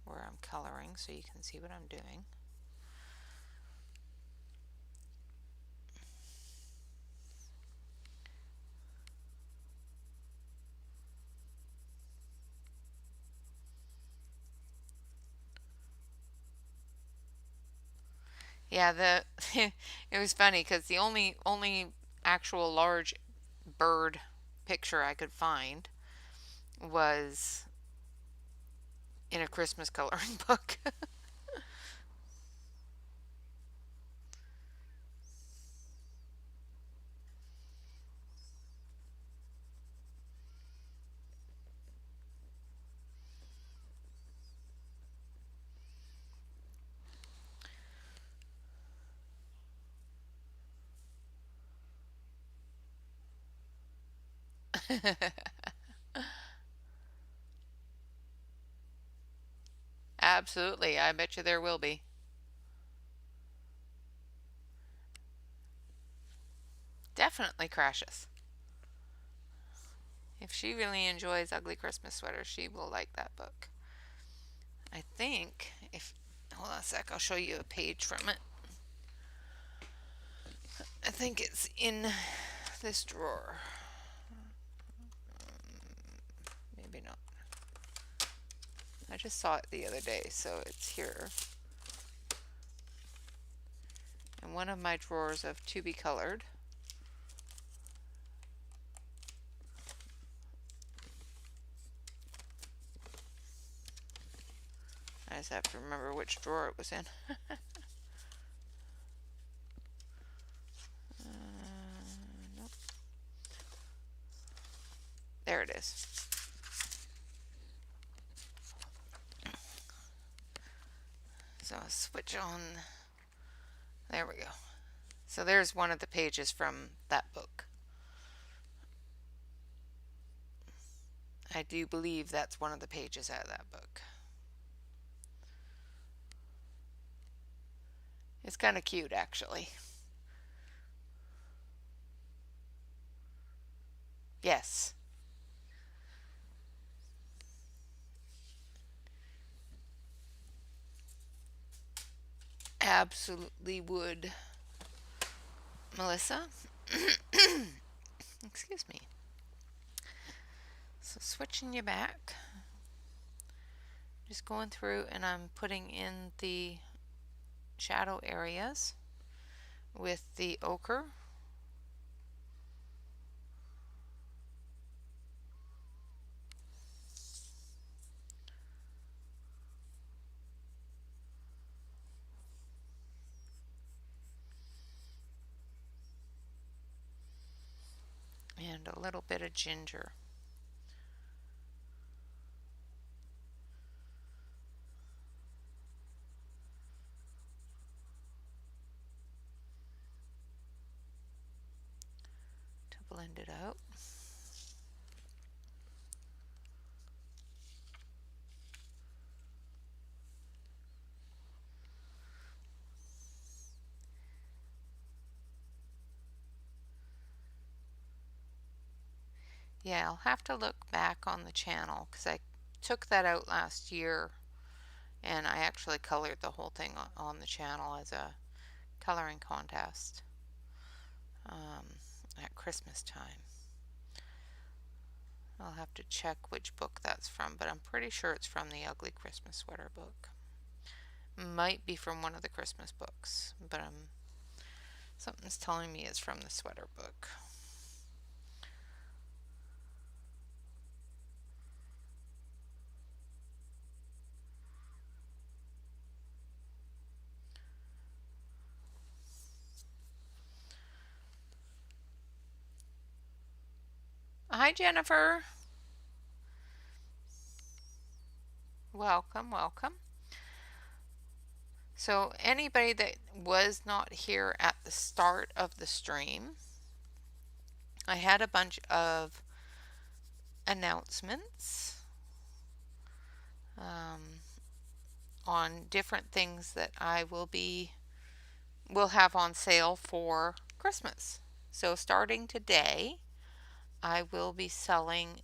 where I'm coloring so you can see what I'm doing. Yeah, it was funny because the only actual large bird picture I could find was in a Christmas coloring book. Absolutely, I bet you there will be. Definitely crashes. If she really enjoys ugly Christmas sweaters, she will like that book. I think if hold on a sec, I'll show you a page from it. I think it's in this drawer. Maybe not. I just saw it the other day, so it's here. In one of my drawers of to be colored. I just have to remember which drawer it was in. Nope. There it is. So I'll switch on. There we go. So there's one of the pages from that book. I do believe that's one of the pages out of that book. It's kind of cute, actually. Yes. Absolutely would. Melissa? Excuse me. So switching you back. Just going through and I'm putting in the shadow areas with the ochre. And a little bit of ginger. To blend it out. Yeah, I'll have to look back on the channel because I took that out last year and I actually colored the whole thing on the channel as a coloring contest at Christmas time. I'll have to check which book that's from, but I'm pretty sure it's from the Ugly Christmas Sweater book. Might be from one of the Christmas books, but something's telling me it's from the sweater book. Hi, Jennifer. Welcome, welcome. So, anybody that was not here at the start of the stream, I had a bunch of announcements um, on different things that will have on sale for Christmas. So, starting today, I will be selling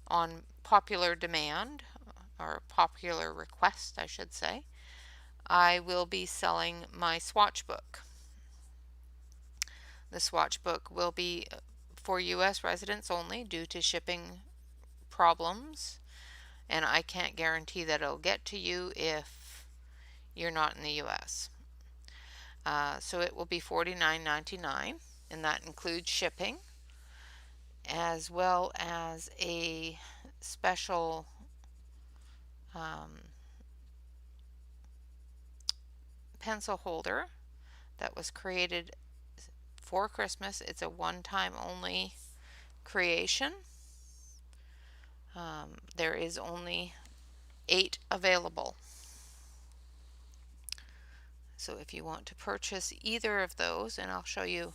on popular demand, or popular request, I should say, I will be selling my swatch book. The swatch book will be for U.S. residents only due to shipping problems, and I can't guarantee that it'll get to you if you're not in the U.S. So it will be $49.99, and that includes shipping, as well as a special pencil holder that was created for Christmas. It's a one-time only creation. There is only 8 available. So if you want to purchase either of those, and I'll show you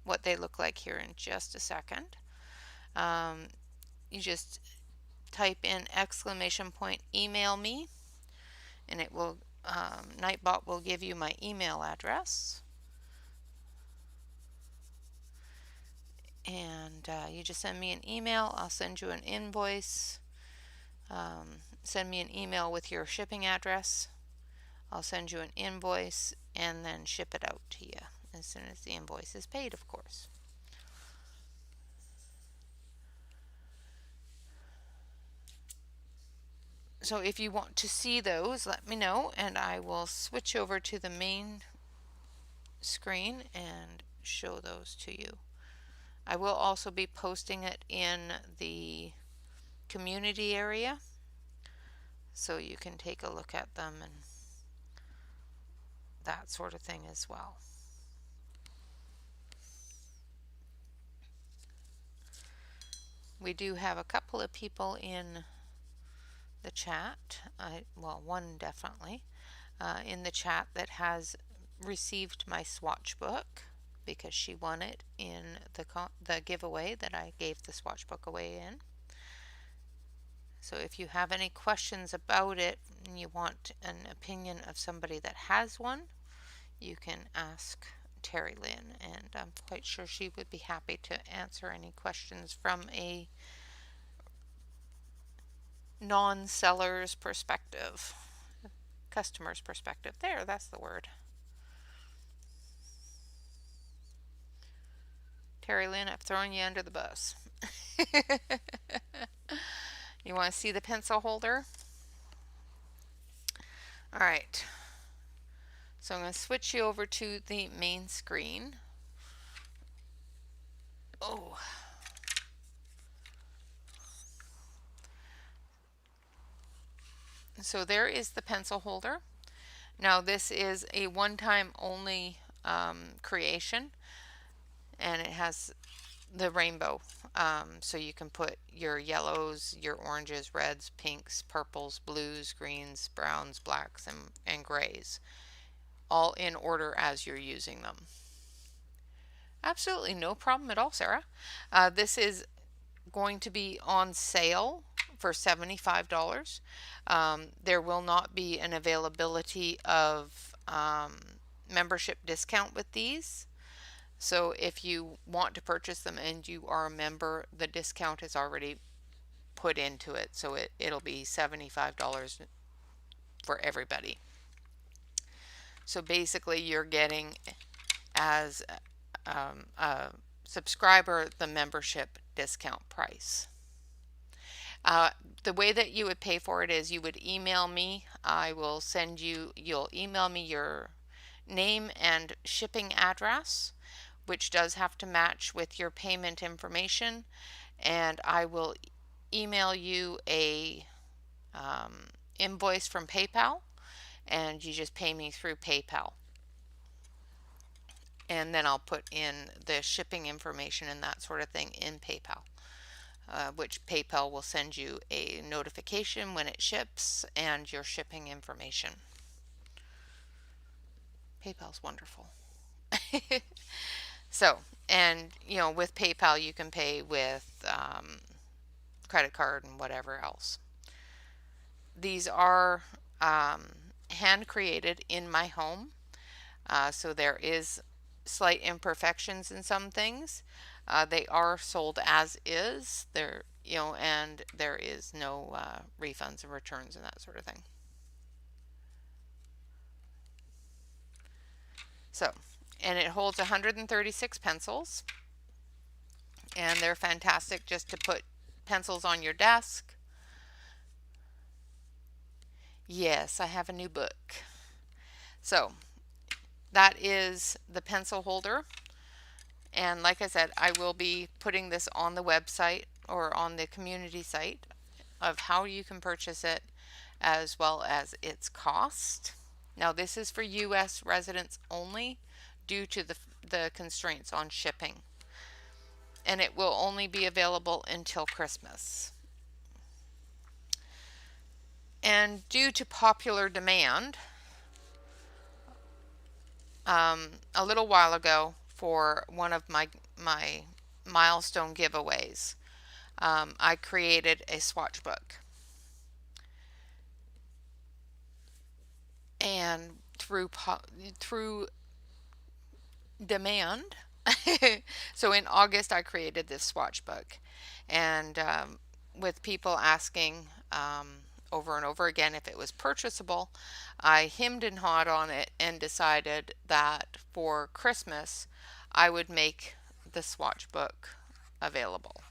what they look like here in just a second, you just type in !email me, and it will Nightbot will give you my email address, and you just send me an email. I'll send you an invoice. Send me an email with your shipping address. I'll send you an invoice and then ship it out to you as soon as the invoice is paid, of course. So if you want to see those, let me know, and I will switch over to the main screen and show those to you. I will also be posting it in the community area, so you can take a look at them and that sort of thing as well. We do have a couple of people in the chat, well, one definitely, in the chat that has received my swatch book because she won it in the giveaway that I gave the swatch book away in. So if you have any questions about it and you want an opinion of somebody that has one, you can ask Terry Lynn, and I'm quite sure she would be happy to answer any questions from a non-seller's perspective, customer's perspective. There, that's the word. Terry Lynn, I've thrown you under the bus. You want to see the pencil holder? All right. So I'm going to switch you over to the main screen. Oh. So there is the pencil holder. Now this is a one-time only creation, and it has the rainbow. So you can put your yellows, your oranges, reds, pinks, purples, blues, greens, browns, blacks, and grays, all in order as you're using them. Absolutely no problem at all, Sarah. This is going to be on sale for $75. There will not be an availability of membership discount with these. So if you want to purchase them and you are a member, the discount is already put into it. So it'll be $75 for everybody. So basically you're getting, as a subscriber, the membership discount price. The way that you would pay for it is you would email me. You'll email me your name and shipping address, which does have to match with your payment information, and I will email you a invoice from PayPal, and you just pay me through PayPal. and then I'll put in the shipping information and that sort of thing in PayPal, which PayPal will send you a notification when it ships and your shipping information. PayPal's wonderful. So, and with PayPal, you can pay with credit card and whatever else. These are hand created in my home, so there is slight imperfections in some things. They are sold as is. And there is no refunds and returns and that sort of thing. So, and it holds 136 pencils, and they're fantastic just to put pencils on your desk. Yes, I have a new book. So, that is the pencil holder. And like I said, I will be putting this on the website or on the community site of how you can purchase it as well as its cost. Now, this is for U.S. residents only due to the constraints on shipping. And it will only be available until Christmas. And due to popular demand, a little while ago for one of my milestone giveaways, I created a swatch book. And through demand, so in August I created this swatch book, and with people asking over and over again if it was purchasable, I hemmed and hawed on it and decided that for Christmas I would make the swatch book available.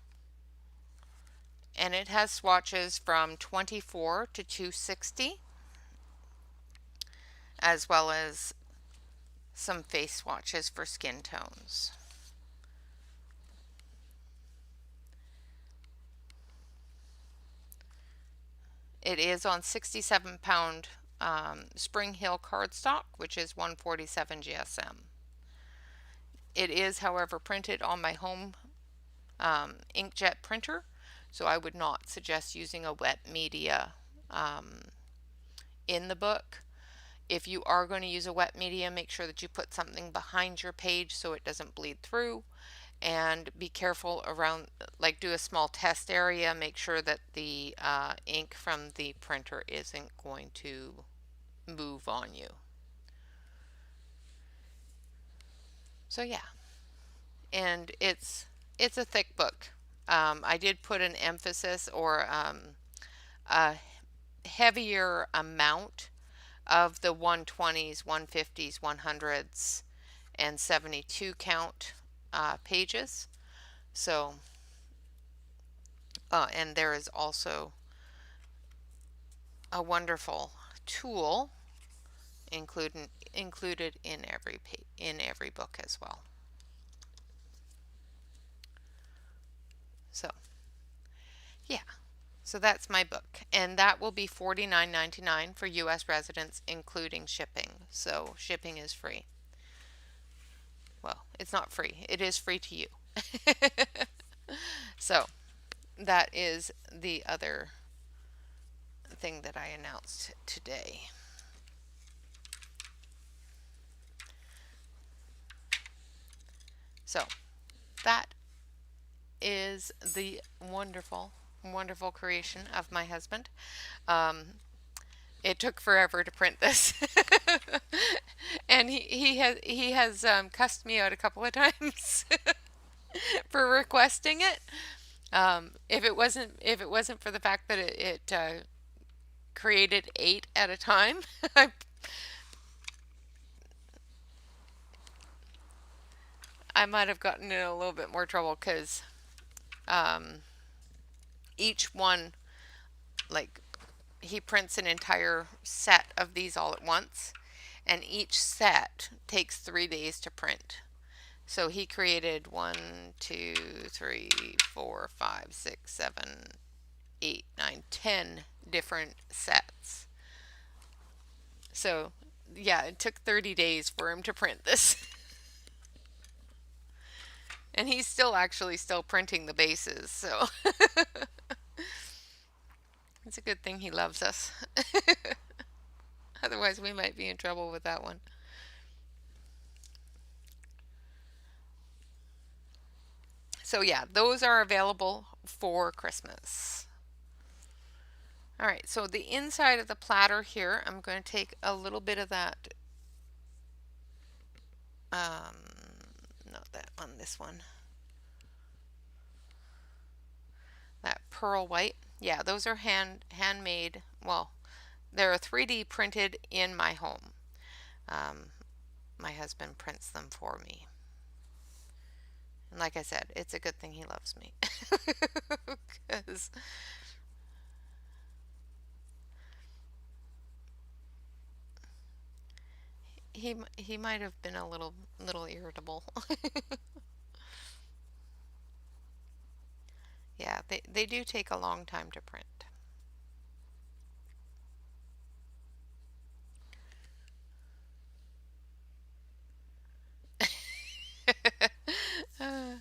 And it has swatches from 24 to 260, as well as some face swatches for skin tones. It is on 67-pound Spring Hill cardstock, which is 147 GSM. It is, however, printed on my home inkjet printer, so I would not suggest using a wet media in the book. If you are going to use a wet media, make sure that you put something behind your page so it doesn't bleed through, and be careful around, like do a small test area, make sure that the ink from the printer isn't going to move on you. So yeah, and it's a thick book. I did put an emphasis or a heavier amount of the 120s, 150s, 100s, and 72 count pages. So, and there is also a wonderful tool included in every book as well. So, yeah. So that's my book, and that will be $49.99 for U.S. residents, including shipping. So shipping is free. Well, it's not free. It is free to you. So that is the other thing that I announced today. So that is the wonderful, wonderful creation of my husband. It took forever to print this, and he has cussed me out a couple of times for requesting it. If it wasn't for the fact that it created 8 at a time, I might have gotten in a little bit more trouble because each one, like, he prints an entire set of these all at once, and each set takes 3 days to print. So he created 1, 2, 3, 4, 5, 6, 7, 8, 9, 10 different sets. So yeah, it took 30 days for him to print this. And he's still actually still printing the bases, so it's a good thing he loves us. Otherwise, we might be in trouble with that one. So yeah, those are available for Christmas. All right, so the inside of the platter here, I'm going to take a little bit of that, um, not that one, this one, that pearl white. Yeah, those are handmade. Well, they're 3D printed in my home. Um, my husband prints them for me. And like I said, it's a good thing he loves me. Because he might have been a little irritable. Yeah, they do take a long time to print. Uh,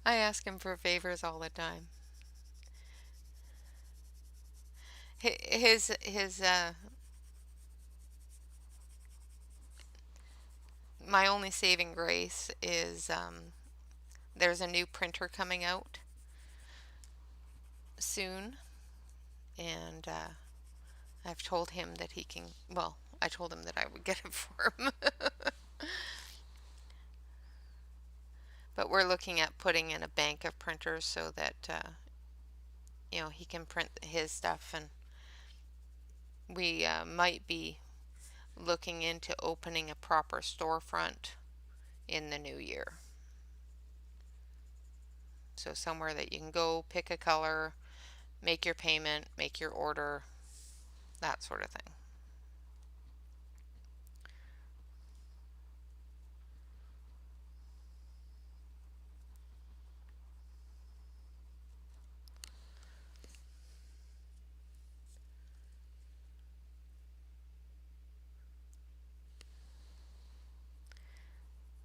I ask him for favors all the time. His my only saving grace is there's a new printer coming out soon, and I've told him that he can. Well, I told him that I would get it for him, but we're looking at putting in a bank of printers so that he can print his stuff, and we might be looking into opening a proper storefront in the new year. So somewhere that you can go pick a color, make your payment, make your order, that sort of thing.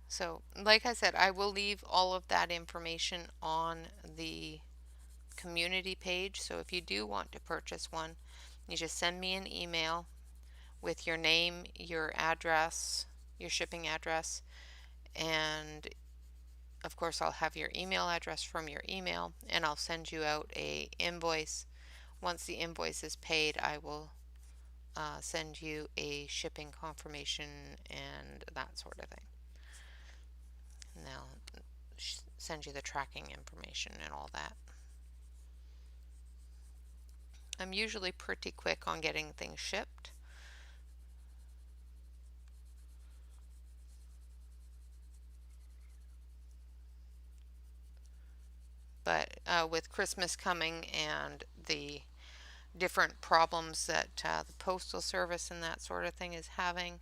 So, like I said, I will leave all of that information on the community page. So if you do want to purchase one, you just send me an email with your name, your address, your shipping address, and of course I'll have your email address from your email, and I'll send you out a invoice. Once the invoice is paid, I will send you a shipping confirmation and that sort of thing. And they'll send you the tracking information and all that. I'm usually pretty quick on getting things shipped. But with Christmas coming and the different problems that the postal service and that sort of thing is having,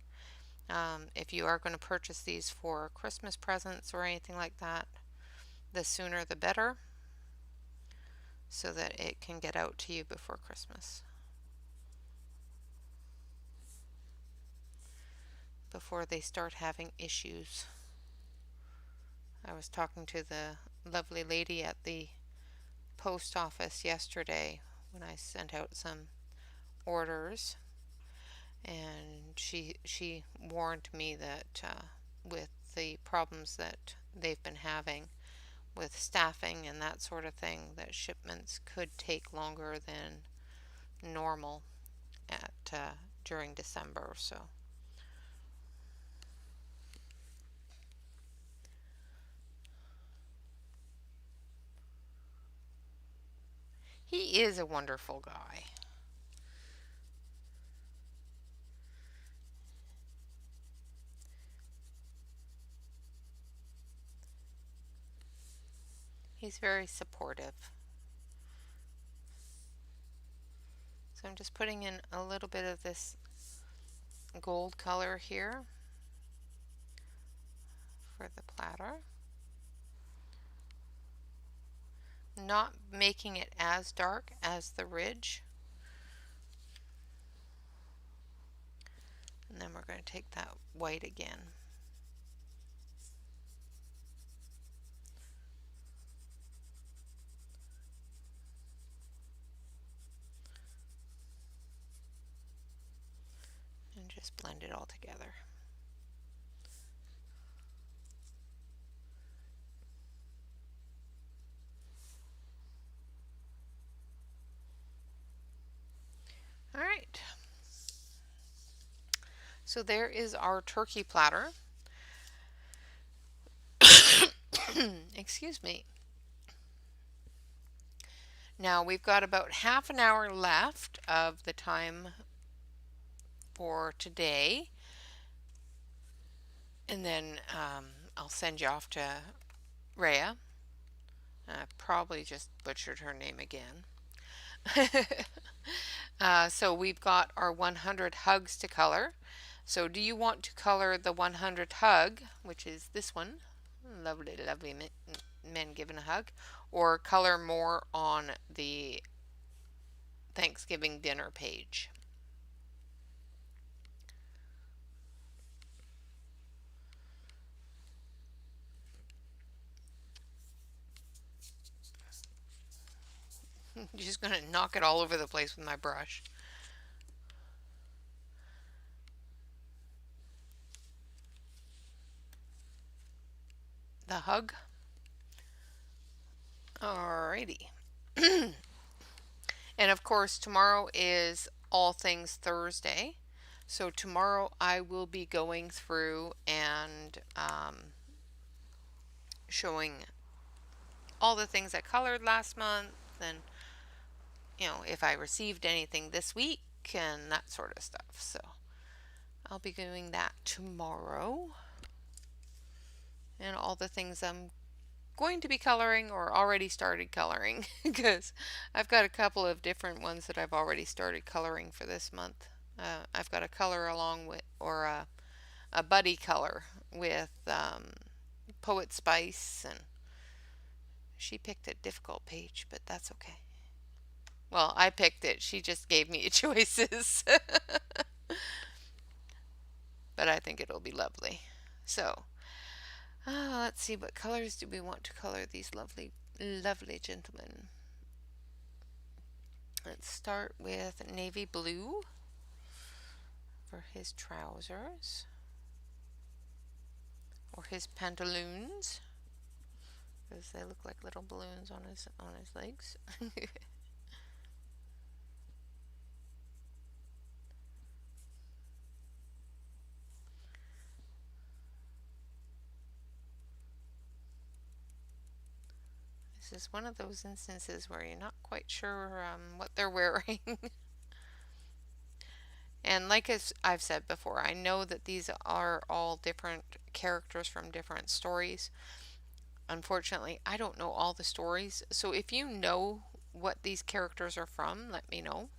if you are going to purchase these for Christmas presents or anything like that, the sooner the better, so that it can get out to you before Christmas, before they start having issues. I was talking to the lovely lady at the post office yesterday when I sent out some orders, and she warned me that with the problems that they've been having with staffing and that sort of thing, that shipments could take longer than normal at during December. So he is a wonderful guy. He's very supportive. So I'm just putting in a little bit of this gold color here for the platter. Not making it as dark as the ridge. And then we're going to take that white again. just blend it all together. All right. So there is our turkey platter. Excuse me. Now we've got about half an hour left of the time for today. And then I'll send you off to Rhea. I probably just butchered her name again. So we've got our 100 hugs to color. So do you want to color the 100 hug, which is this one, lovely, lovely men giving a hug, or color more on the Thanksgiving dinner page? I'm just going to knock it all over the place with my brush. The hug. Alrighty. And of course, tomorrow is All Things Thursday. So tomorrow I will be going through and showing all the things I colored last month, and if I received anything this week and that sort of stuff. So I'll be doing that tomorrow, and all the things I'm going to be coloring or already started coloring because I've got a couple of different ones that I've already started coloring for this month. I've got a color along with, or a buddy color with Poet Spice, and she picked a difficult page, but that's okay. Well, I picked it. She just gave me choices. But I think it'll be lovely. So, let's see, what colors do we want to color these lovely, lovely gentlemen? Let's start with navy blue for his trousers, or his pantaloons, because they look like little balloons on his legs. This is one of those instances where you're not quite sure what they're wearing. And like I've said before, I know that these are all different characters from different stories. Unfortunately, I don't know all the stories. So if you know what these characters are from, let me know.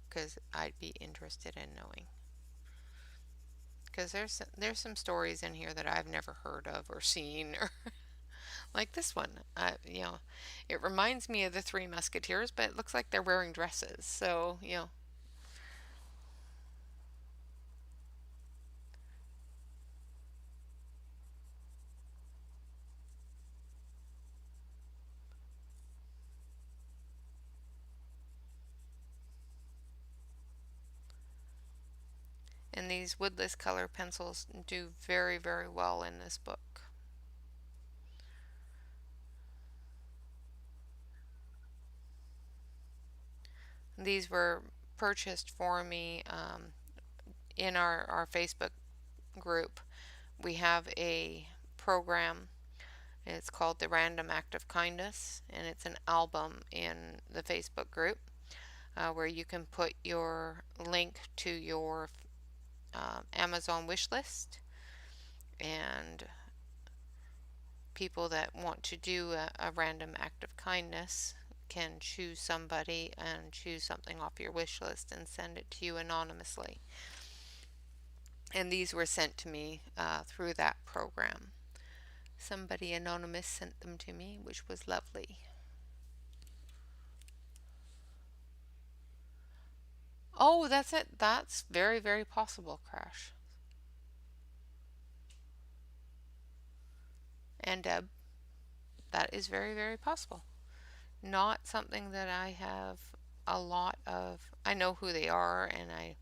Because I'd be interested in knowing. Because there's some stories in here that I've never heard of or seen, or like this one. It reminds me of the Three Musketeers, but it looks like they're wearing dresses. So and these woodless color pencils do very, very well in this book. These were purchased for me in our Facebook group. We have a program. It's called the Random Act of Kindness, and it's an album in the Facebook group where you can put your link to your Amazon wish list, and people that want to do a random act of kindness can choose somebody and choose something off your wish list and send it to you anonymously. And these were sent to me through that program. Somebody anonymous sent them to me, which was lovely. Oh, that's it. That's very, very possible, Crash. And Deb, that is very, very possible. Not something that I have a lot of. I know who they are and I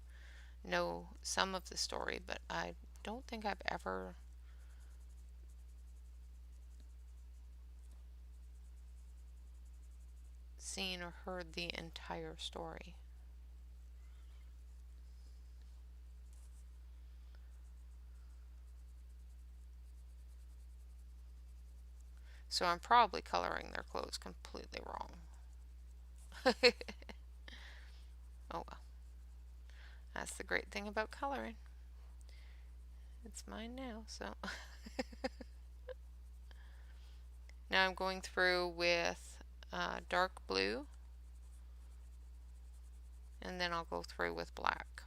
know some of the story, but I don't think I've ever seen or heard the entire story. So I'm probably coloring their clothes completely wrong. Oh well, that's the great thing about coloring. It's mine now, so. Now I'm going through with dark blue, and then I'll go through with black.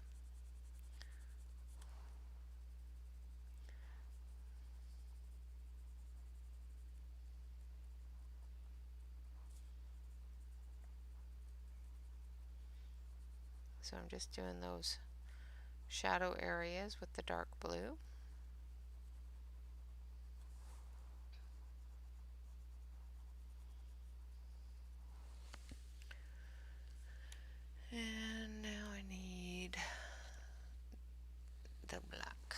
So I'm just doing those shadow areas with the dark blue. And now I need the black.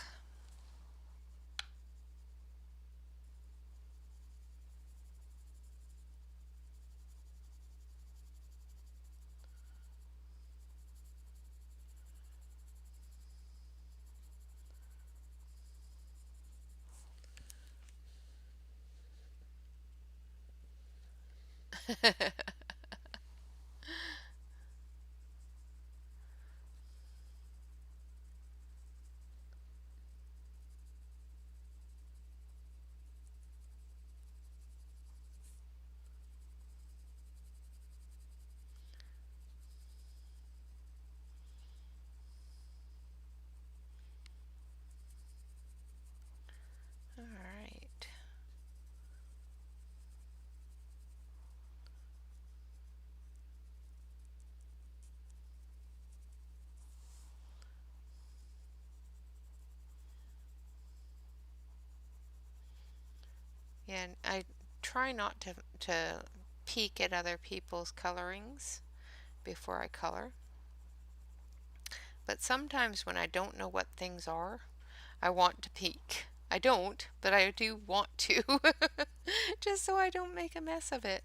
All right. Yeah, and I try not to peek at other people's colorings before I color. But sometimes when I don't know what things are, I want to peek. I don't, but I do want to, just so I don't make a mess of it.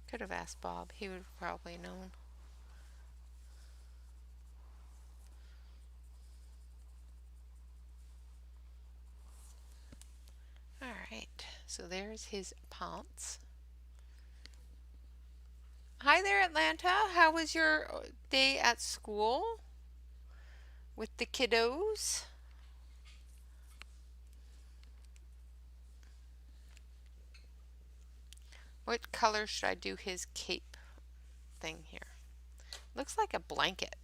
Could have asked Bob. He would have probably known. All right, so there's his pants. Hi there, Atlanta. How was your day at school with the kiddos? What color should I do his cape thing here? Looks like a blanket.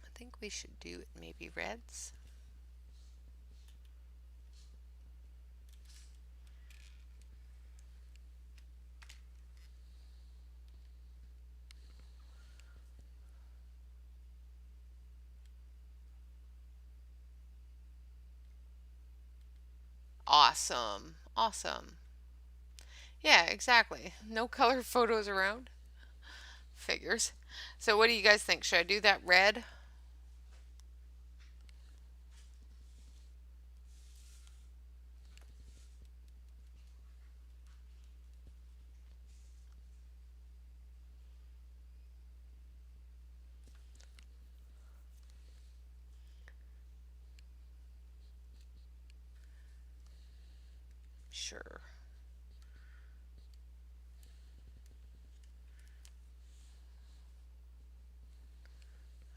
I think we should do maybe reds. Awesome. Awesome. Yeah, exactly. No color photos around. Figures. So what do you guys think? Should I do that red? Sure.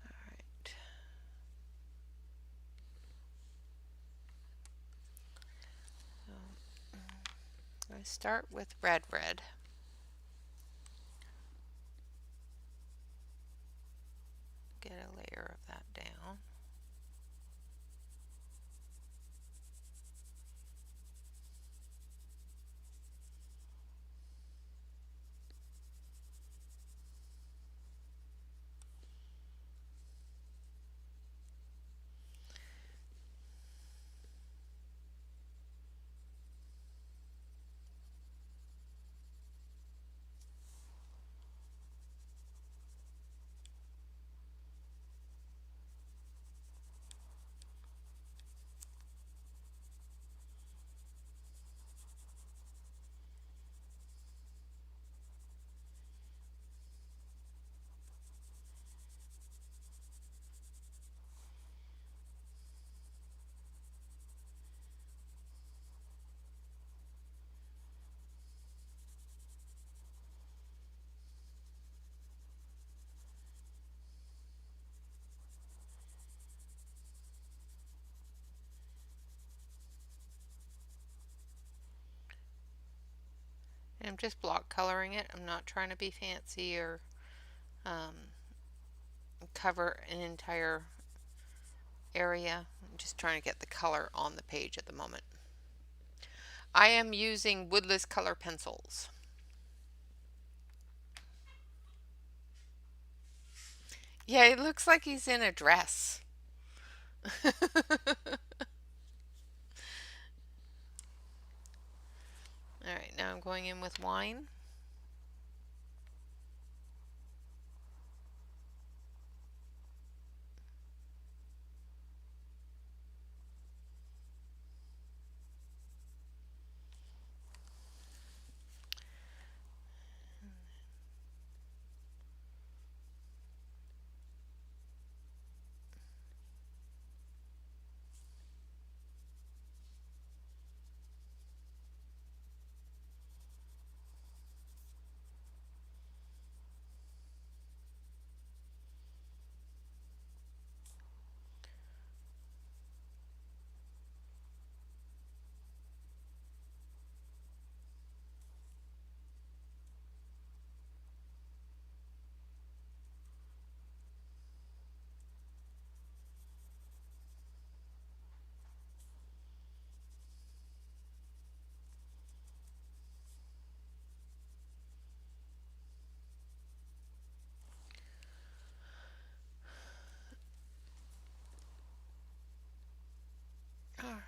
All right. Start with red. Get a layer of that down. And I'm just block coloring it. I'm not trying to be fancy or cover an entire area. I'm just trying to get the color on the page at the moment. I am using woodless color pencils. Yeah, it looks like he's in a dress. Alright, now I'm going in with wine. Alright.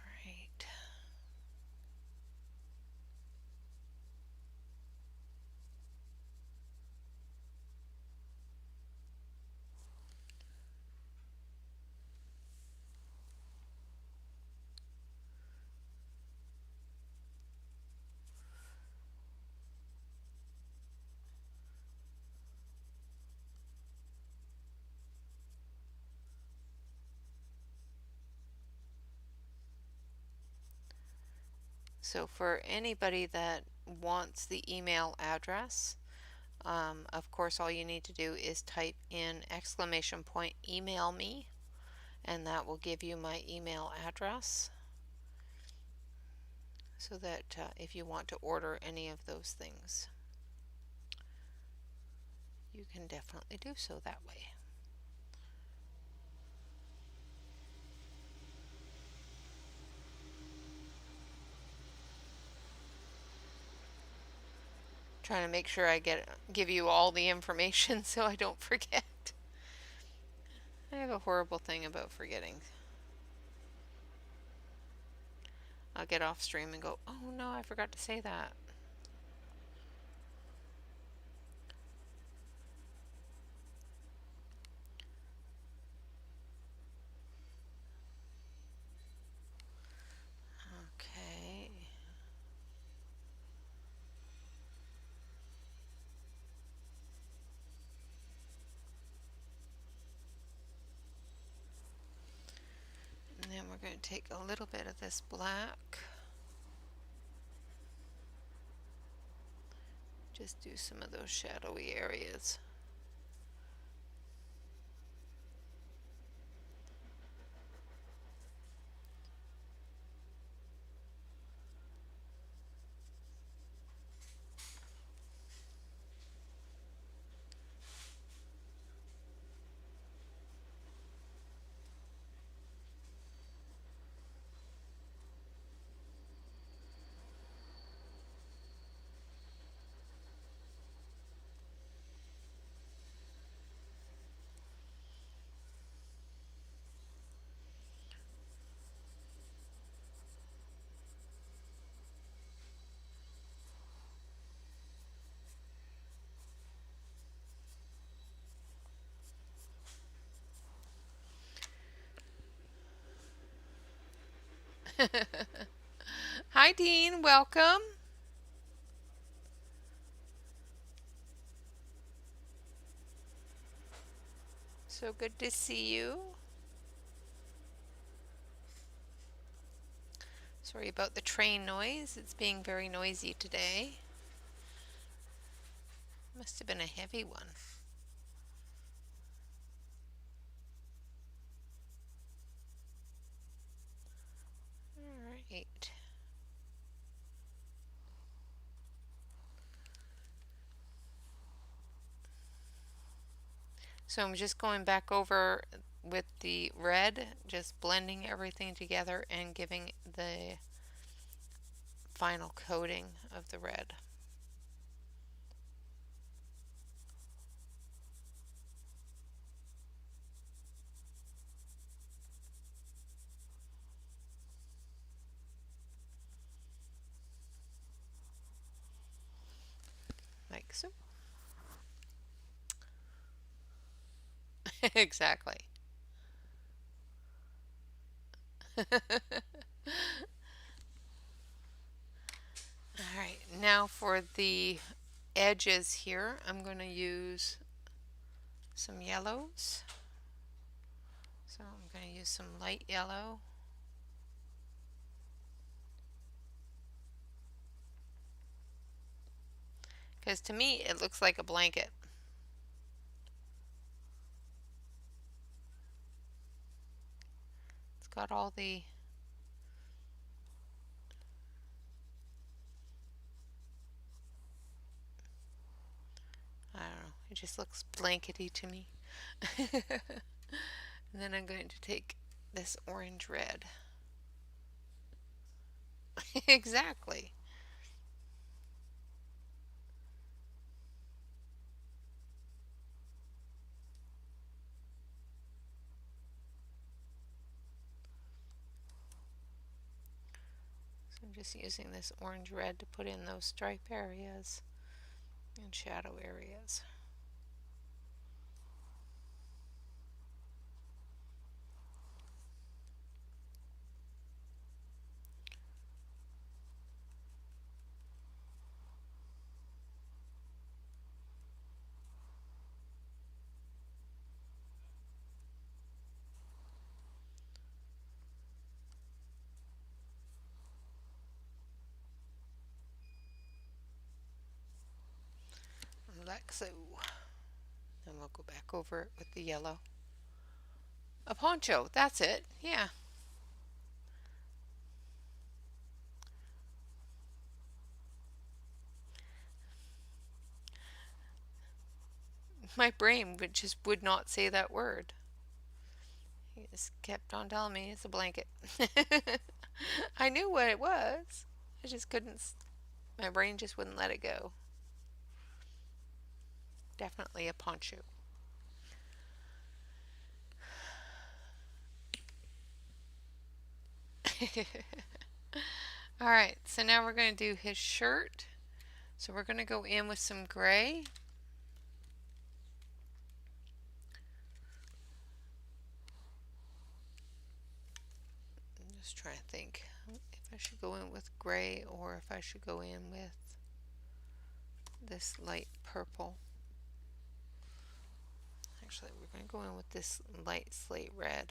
So for anybody that wants the email address, of course all you need to do is type in !email me, and that will give you my email address, so that if you want to order any of those things, you can definitely do so that way. Trying to make sure I give you all the information so I don't forget. I have a horrible thing about forgetting. I'll get off stream and go, oh no, I forgot to say that. Okay. And then we're going to take a little bit of this black. Just do some of those shadowy areas. Hi, Dean. Welcome. So good to see you. Sorry about the train noise. It's being very noisy today. Must have been a heavy one. All right. So I'm just going back over with the red, just blending everything together and giving the final coating of the red. Like so. Exactly. Alright, now for the edges here, I'm going to use some yellows. So I'm going to use some light yellow. Because to me, it looks like a blanket. It's got all the I don't know, it just looks blankety to me. And then I'm going to take this orange red. Exactly. So I'm just using this orange red to put in those stripe areas and shadow areas. Like so. Then we'll go back over it with the yellow. A poncho, that's it. Yeah. My brain would not say that word. He just kept on telling me it's a blanket. I knew what it was. I just couldn't, my brain just wouldn't let it go. Definitely a poncho. Alright, so now we're going to do his shirt. So we're going to go in with some gray. I'm just trying to think if I should go in with gray or if I should go in with this light purple. Actually, we're going to go in with this light slate red.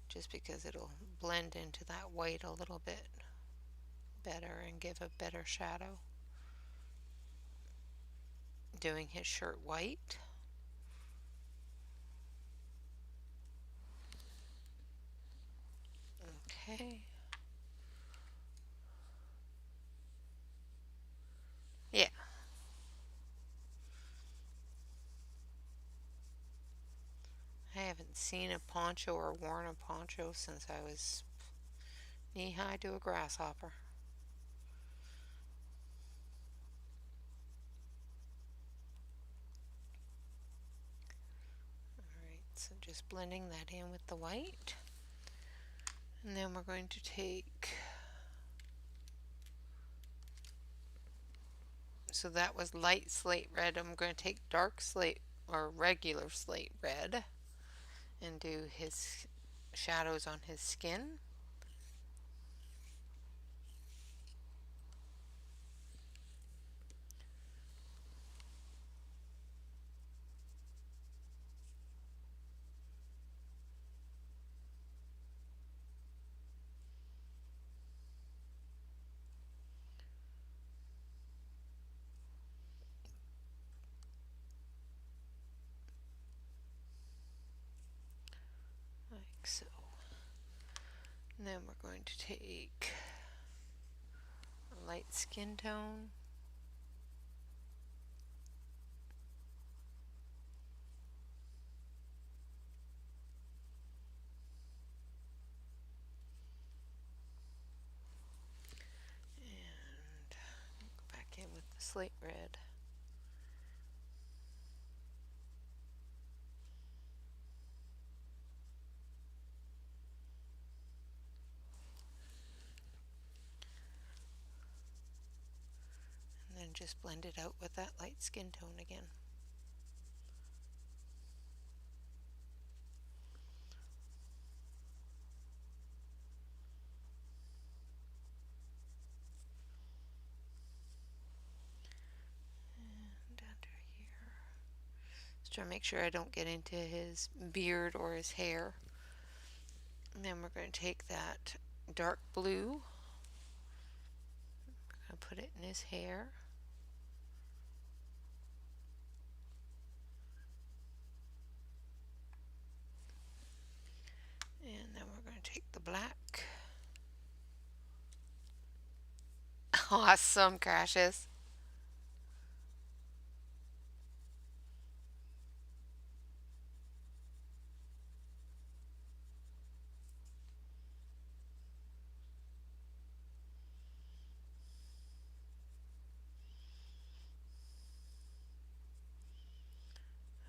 Just because it'll blend into that white a little bit better and give a better shadow. Doing his shirt white. Okay. Yeah. I haven't seen a poncho or worn a poncho since I was knee-high to a grasshopper. Alright, so just blending that in with the white. And then we're going to take So that was light slate red. I'm going to take dark slate or regular slate red and do his shadows on his skin. Like so. And then we're going to take a light skin tone. And go back in with the slate red. And then just blend it out with that light skin tone again. And under here. Just trying to make sure I don't get into his beard or his hair. And then we're going to take that dark blue. We're going to put it in his hair. And then we're going to take the black. Awesome, Crashes.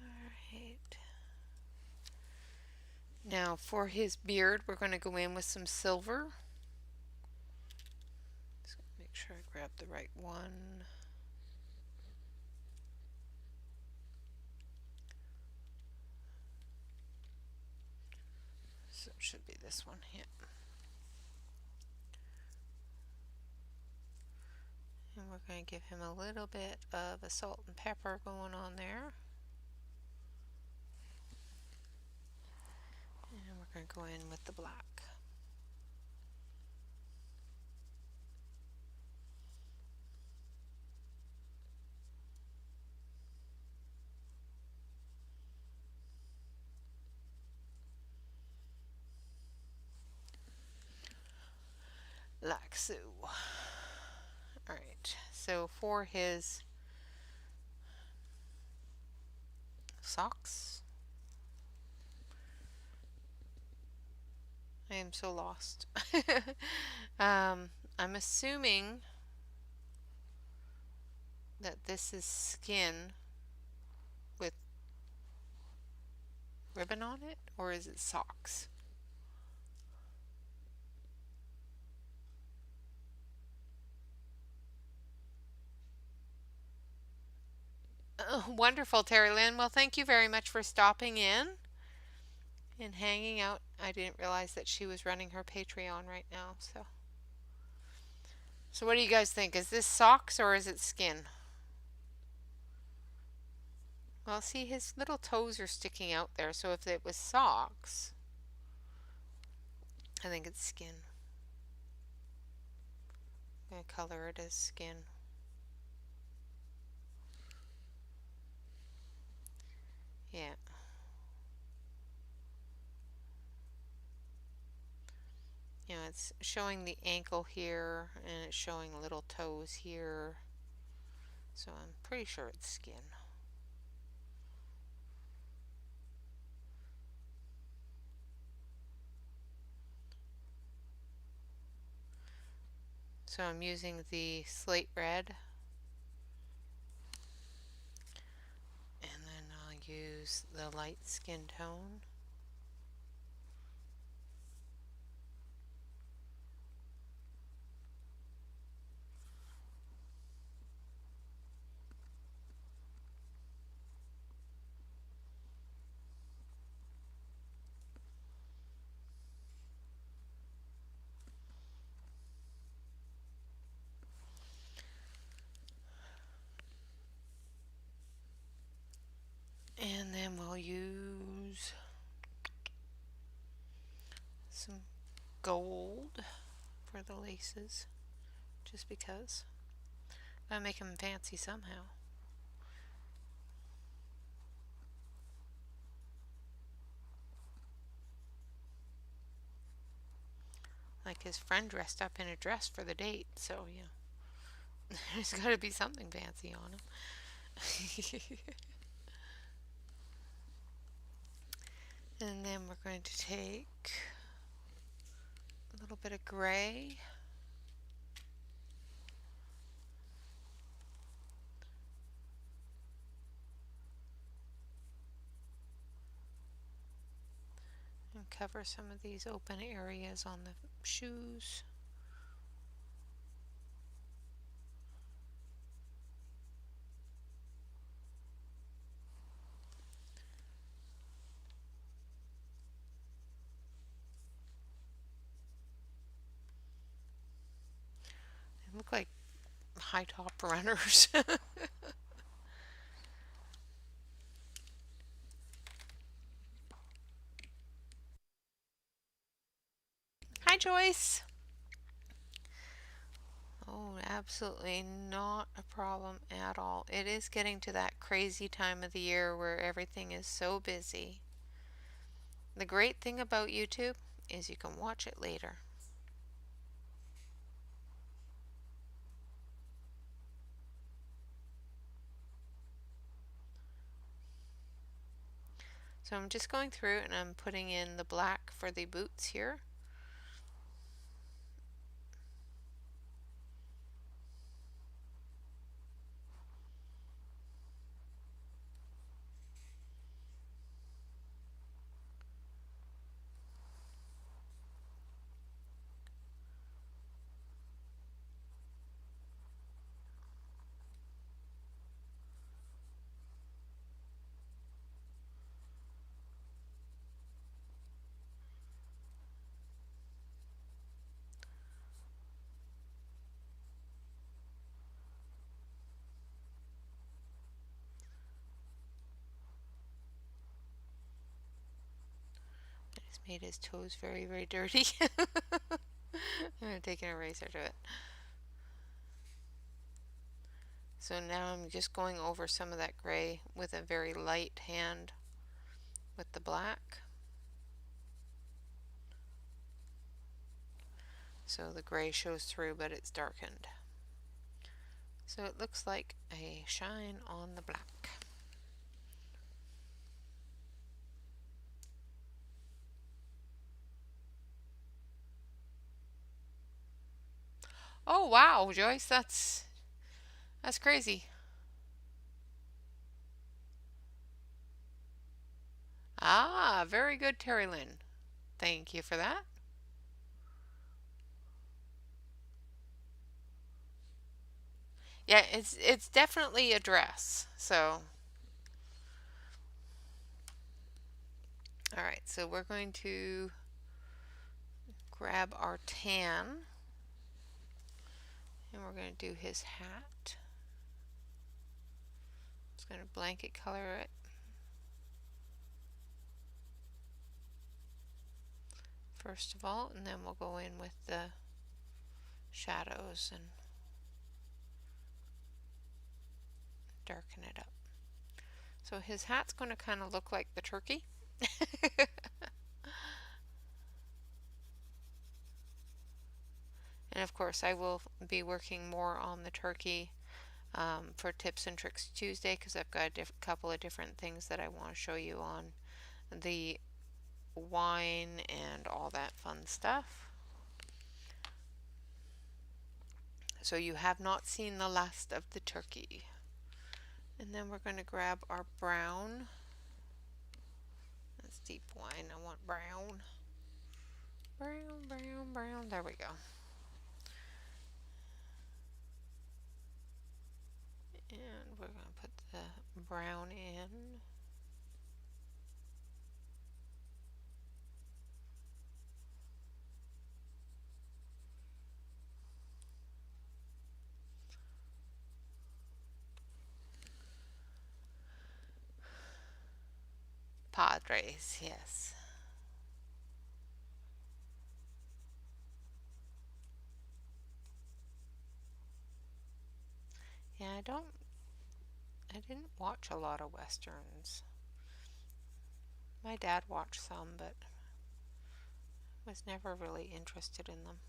Alright. Now for his beard, we're going to go in with some silver. Just make sure I grab the right one. So it should be this one here. And we're going to give him a little bit of a salt and pepper going on there. And we're going to go in with the black. Like so. Alright, so for his socks, I am so lost. I'm assuming that this is skin with ribbon on it, or is it socks? Oh, wonderful, Terry Lynn. Well, thank you very much for stopping in and hanging out. I didn't realize that she was running her Patreon right now. So what do you guys think? Is this socks or is it skin? Well, see, his little toes are sticking out there. So if it was socks, I think it's skin. I'm going to color it as skin. Yeah. You know, it's showing the ankle here and it's showing little toes here. So I'm pretty sure it's skin. So I'm using the slate red. And then I'll use the light skin tone. use some gold for the laces, just because. Gotta make them fancy somehow. Like his friend dressed up in a dress for the date, so yeah. There's gotta be something fancy on him. And then we're going to take a little bit of gray. And cover some of these open areas on the shoes. They look like high top runners. Hi, Joyce. Oh, absolutely not a problem at all. It is getting to that crazy time of the year where everything is so busy. The great thing about YouTube is you can watch it later. So I'm just going through and I'm putting in the black for the boots here. It's made his toes very, very dirty. I'm going to take an eraser to it. So now I'm just going over some of that gray with a very light hand with the black. So the gray shows through, but it's darkened. So it looks like a shine on the black. Oh wow, Joyce, that's crazy. Ah, very good, Terry Lynn. Thank you for that. Yeah, it's definitely a dress. So, all right, so we're going to grab our tan and we're going to do his hat. Just going to blanket color it. First of all, and then we'll go in with the shadows and darken it up. So his hat's going to kind of look like the turkey. And of course I will be working more on the turkey for Tips and Tricks Tuesday, because I've got a couple of different things that I want to show you on the wine and all that fun stuff. So you have not seen the last of the turkey. And then we're going to grab our brown. That's deep wine. I want brown. Brown, brown, brown. There we go. And we're going to put the brown in. grays, yes. Yeah, I didn't watch a lot of westerns. My dad watched some, but was never really interested in them.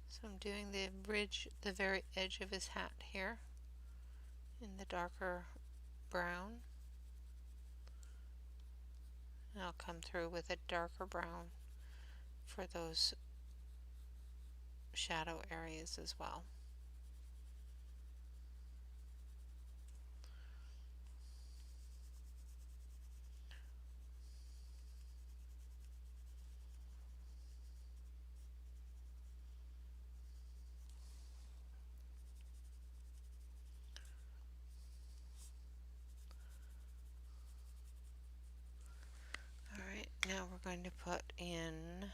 So I'm doing the ridge, the very edge of his hat here in the darker brown. And I'll come through with a darker brown for those shadow areas as well. Alright, now we're going to put in,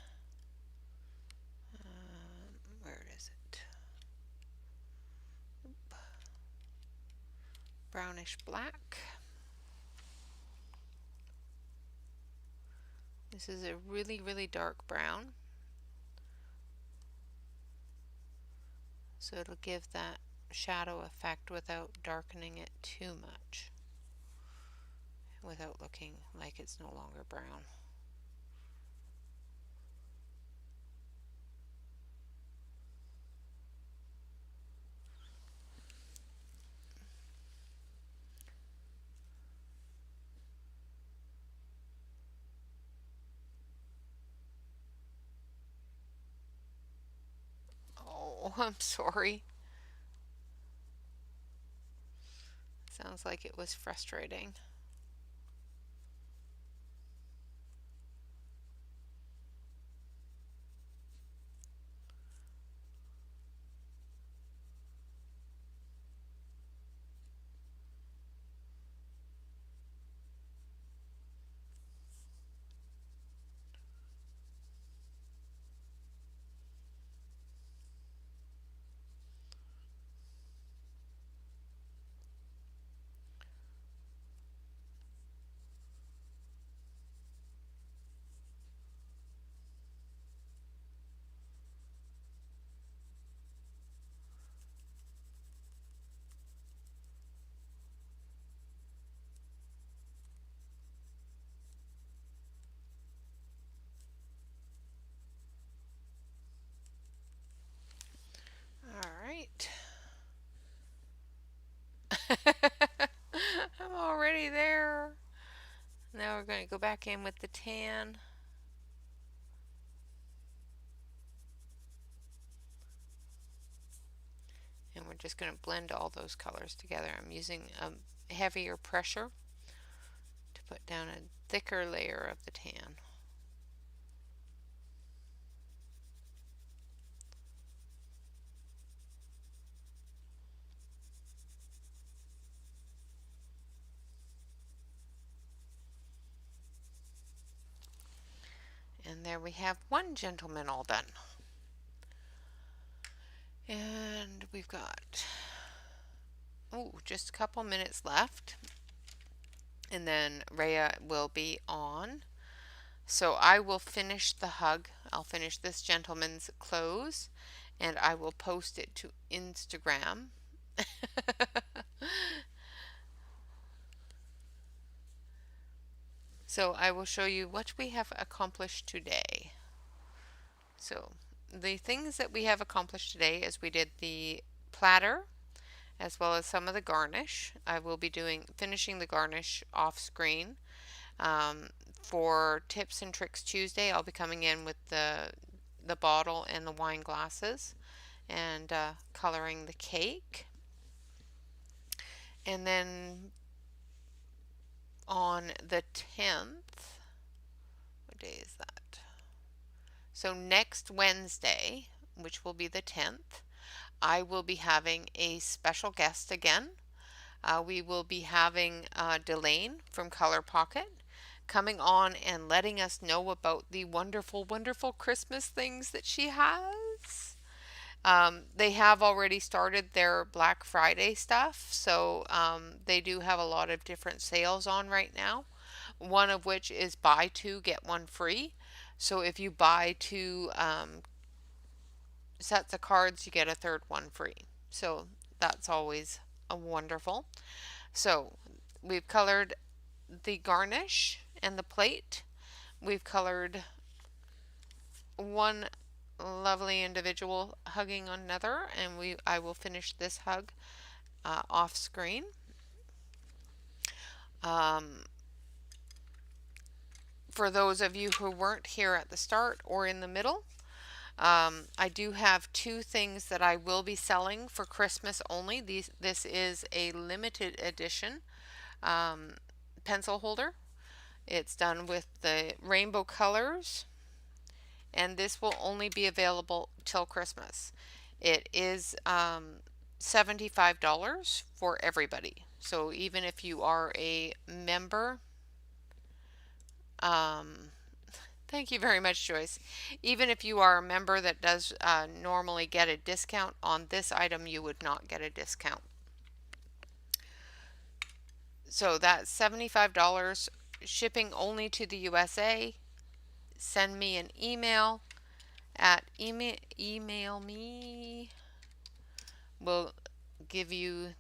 where is it? Oop. Brownish black. This is a really, really dark brown. So it'll give that shadow effect without darkening it too much, without looking like it's no longer brown. Oh, I'm sorry. Sounds like it was frustrating. Alright. I'm already there. Now we're going to go back in with the tan. And we're just going to blend all those colors together. I'm using a heavier pressure to put down a thicker layer of the tan. And there we have one gentleman all done. And we've got, just a couple minutes left. And then Rhea will be on. So I will finish the hug. I'll finish this gentleman's clothes and I will post it to Instagram. So I will show you what we have accomplished today. So the things that we have accomplished today is we did the platter as well as some of the garnish. I will be finishing the garnish off screen. For Tips and Tricks Tuesday, I'll be coming in with the the bottle and the wine glasses and coloring the cake. And then on the 10th, what day is that? So next Wednesday, which will be the 10th, I will be having a special guest again. We will be having Delane from Color Pocket coming on and letting us know about the wonderful, wonderful Christmas things that she has. They have already started their Black Friday stuff, so they do have a lot of different sales on right now. One of which is buy two, get one free. So if you buy two sets of cards, you get a third one free. So that's always a wonderful. So we've colored the garnish and the plate. We've colored one lovely individual hugging another, and I will finish this hug off screen. For those of you who weren't here at the start or in the middle, I do have two things that I will be selling for Christmas only. This is a limited edition pencil holder. It's done with the rainbow colors, and this will only be available till Christmas. It is $75 for everybody. So even if you are a member, thank you very much, Joyce. Even if you are a member that does normally get a discount on this item, you would not get a discount. So that's $75, shipping only to the USA. Send me an email at email me. We'll give you,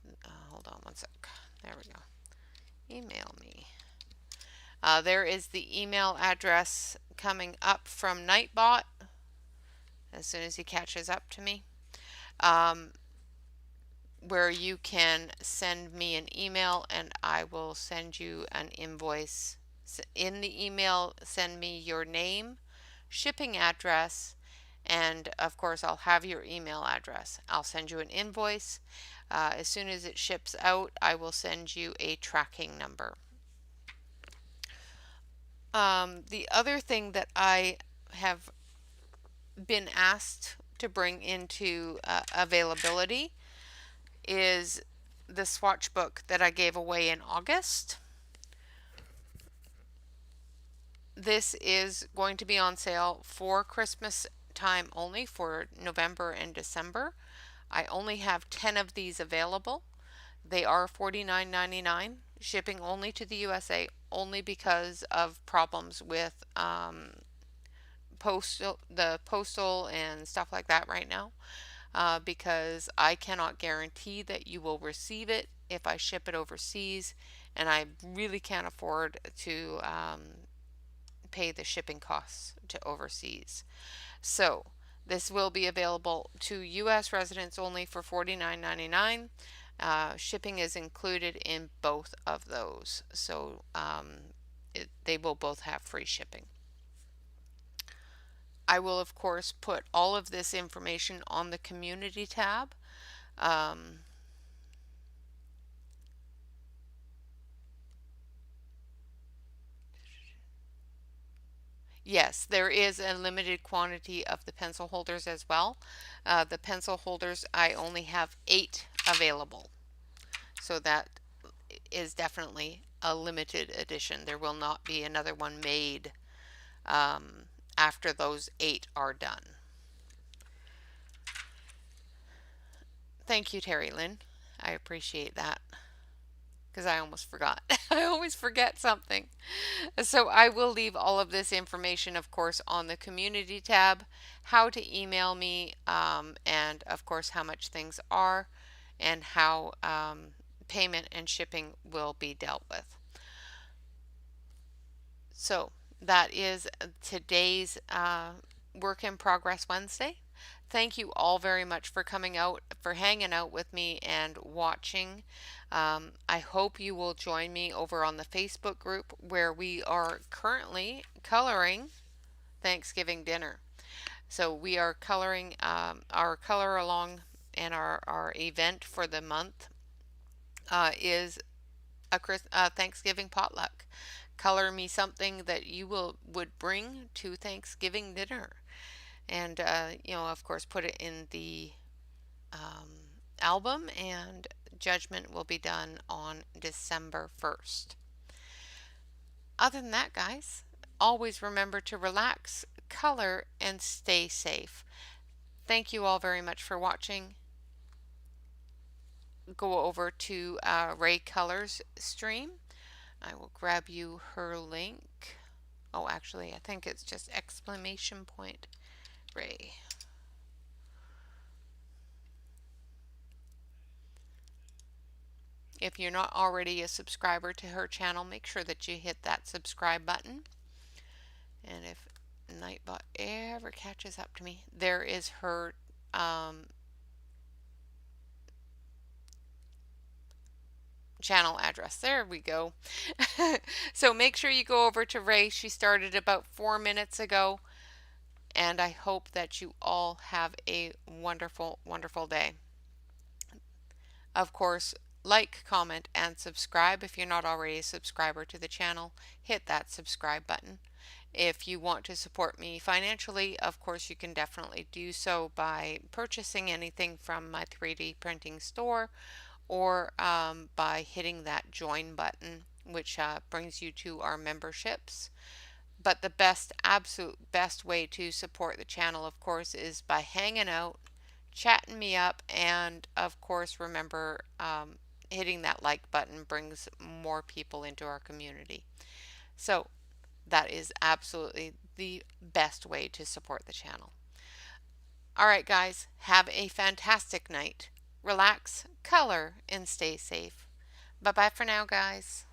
hold on one sec. There we go. Email me. There is the email address coming up from Nightbot as soon as he catches up to me, where you can send me an email and I will send you an invoice. In the email, send me your name, shipping address, and of course I'll have your email address. I'll send you an invoice. As soon as it ships out, I will send you a tracking number. The other thing that I have been asked to bring into availability is the swatch book that I gave away in August. This is going to be on sale for Christmas time only, for November and December. I only have 10 of these available. They are $49.99, shipping only to the USA, only because of problems with the postal and stuff like that right now. Because I cannot guarantee that you will receive it if I ship it overseas, and I really can't afford to pay the shipping costs to overseas. So this will be available to U.S. residents only for $49.99. Shipping is included in both of those, so they will both have free shipping. I will, of course, put all of this information on the community tab. Yes, there is a limited quantity of the pencil holders as well. The pencil holders, I only have 8 available. So that is definitely a limited edition. There will not be another one made after those 8 are done. Thank you, Terry Lynn. I appreciate that, because I almost forgot. I always forget something. So I will leave all of this information, of course, on the community tab, how to email me, and of course how much things are, and how payment and shipping will be dealt with. So that is today's Work in Progress Wednesday. Thank you all very much for coming out, for hanging out with me and watching. I hope you will join me over on the Facebook group, where we are currently coloring Thanksgiving dinner. So we are coloring our color along, and our event for the month is a Thanksgiving potluck. Color me something that you would bring to Thanksgiving dinner, and of course, put it in the album. And judgment will be done on December 1st. Other than that, guys, always remember to relax, color, and stay safe. Thank you all very much for watching. Go over to Ray Colors stream. I will grab you her link. Oh, actually, I think it's just exclamation point Ray. If you're not already a subscriber to her channel, make sure that you hit that subscribe button. And if Nightbot ever catches up to me, there is her channel address. There we go. So make sure you go over to Ray. She started about 4 minutes ago. And I hope that you all have a wonderful, wonderful day. Of course, like, comment, and subscribe. If you're not already a subscriber to the channel, hit that subscribe button. If you want to support me financially, of course, you can definitely do so by purchasing anything from my 3D printing store, or by hitting that join button, which brings you to our memberships. But the absolute best way to support the channel, of course, is by hanging out, chatting me up, and of course, remember, hitting that like button brings more people into our community. So that is absolutely the best way to support the channel. All right, guys, have a fantastic night. Relax, color, and stay safe. Bye bye for now, guys.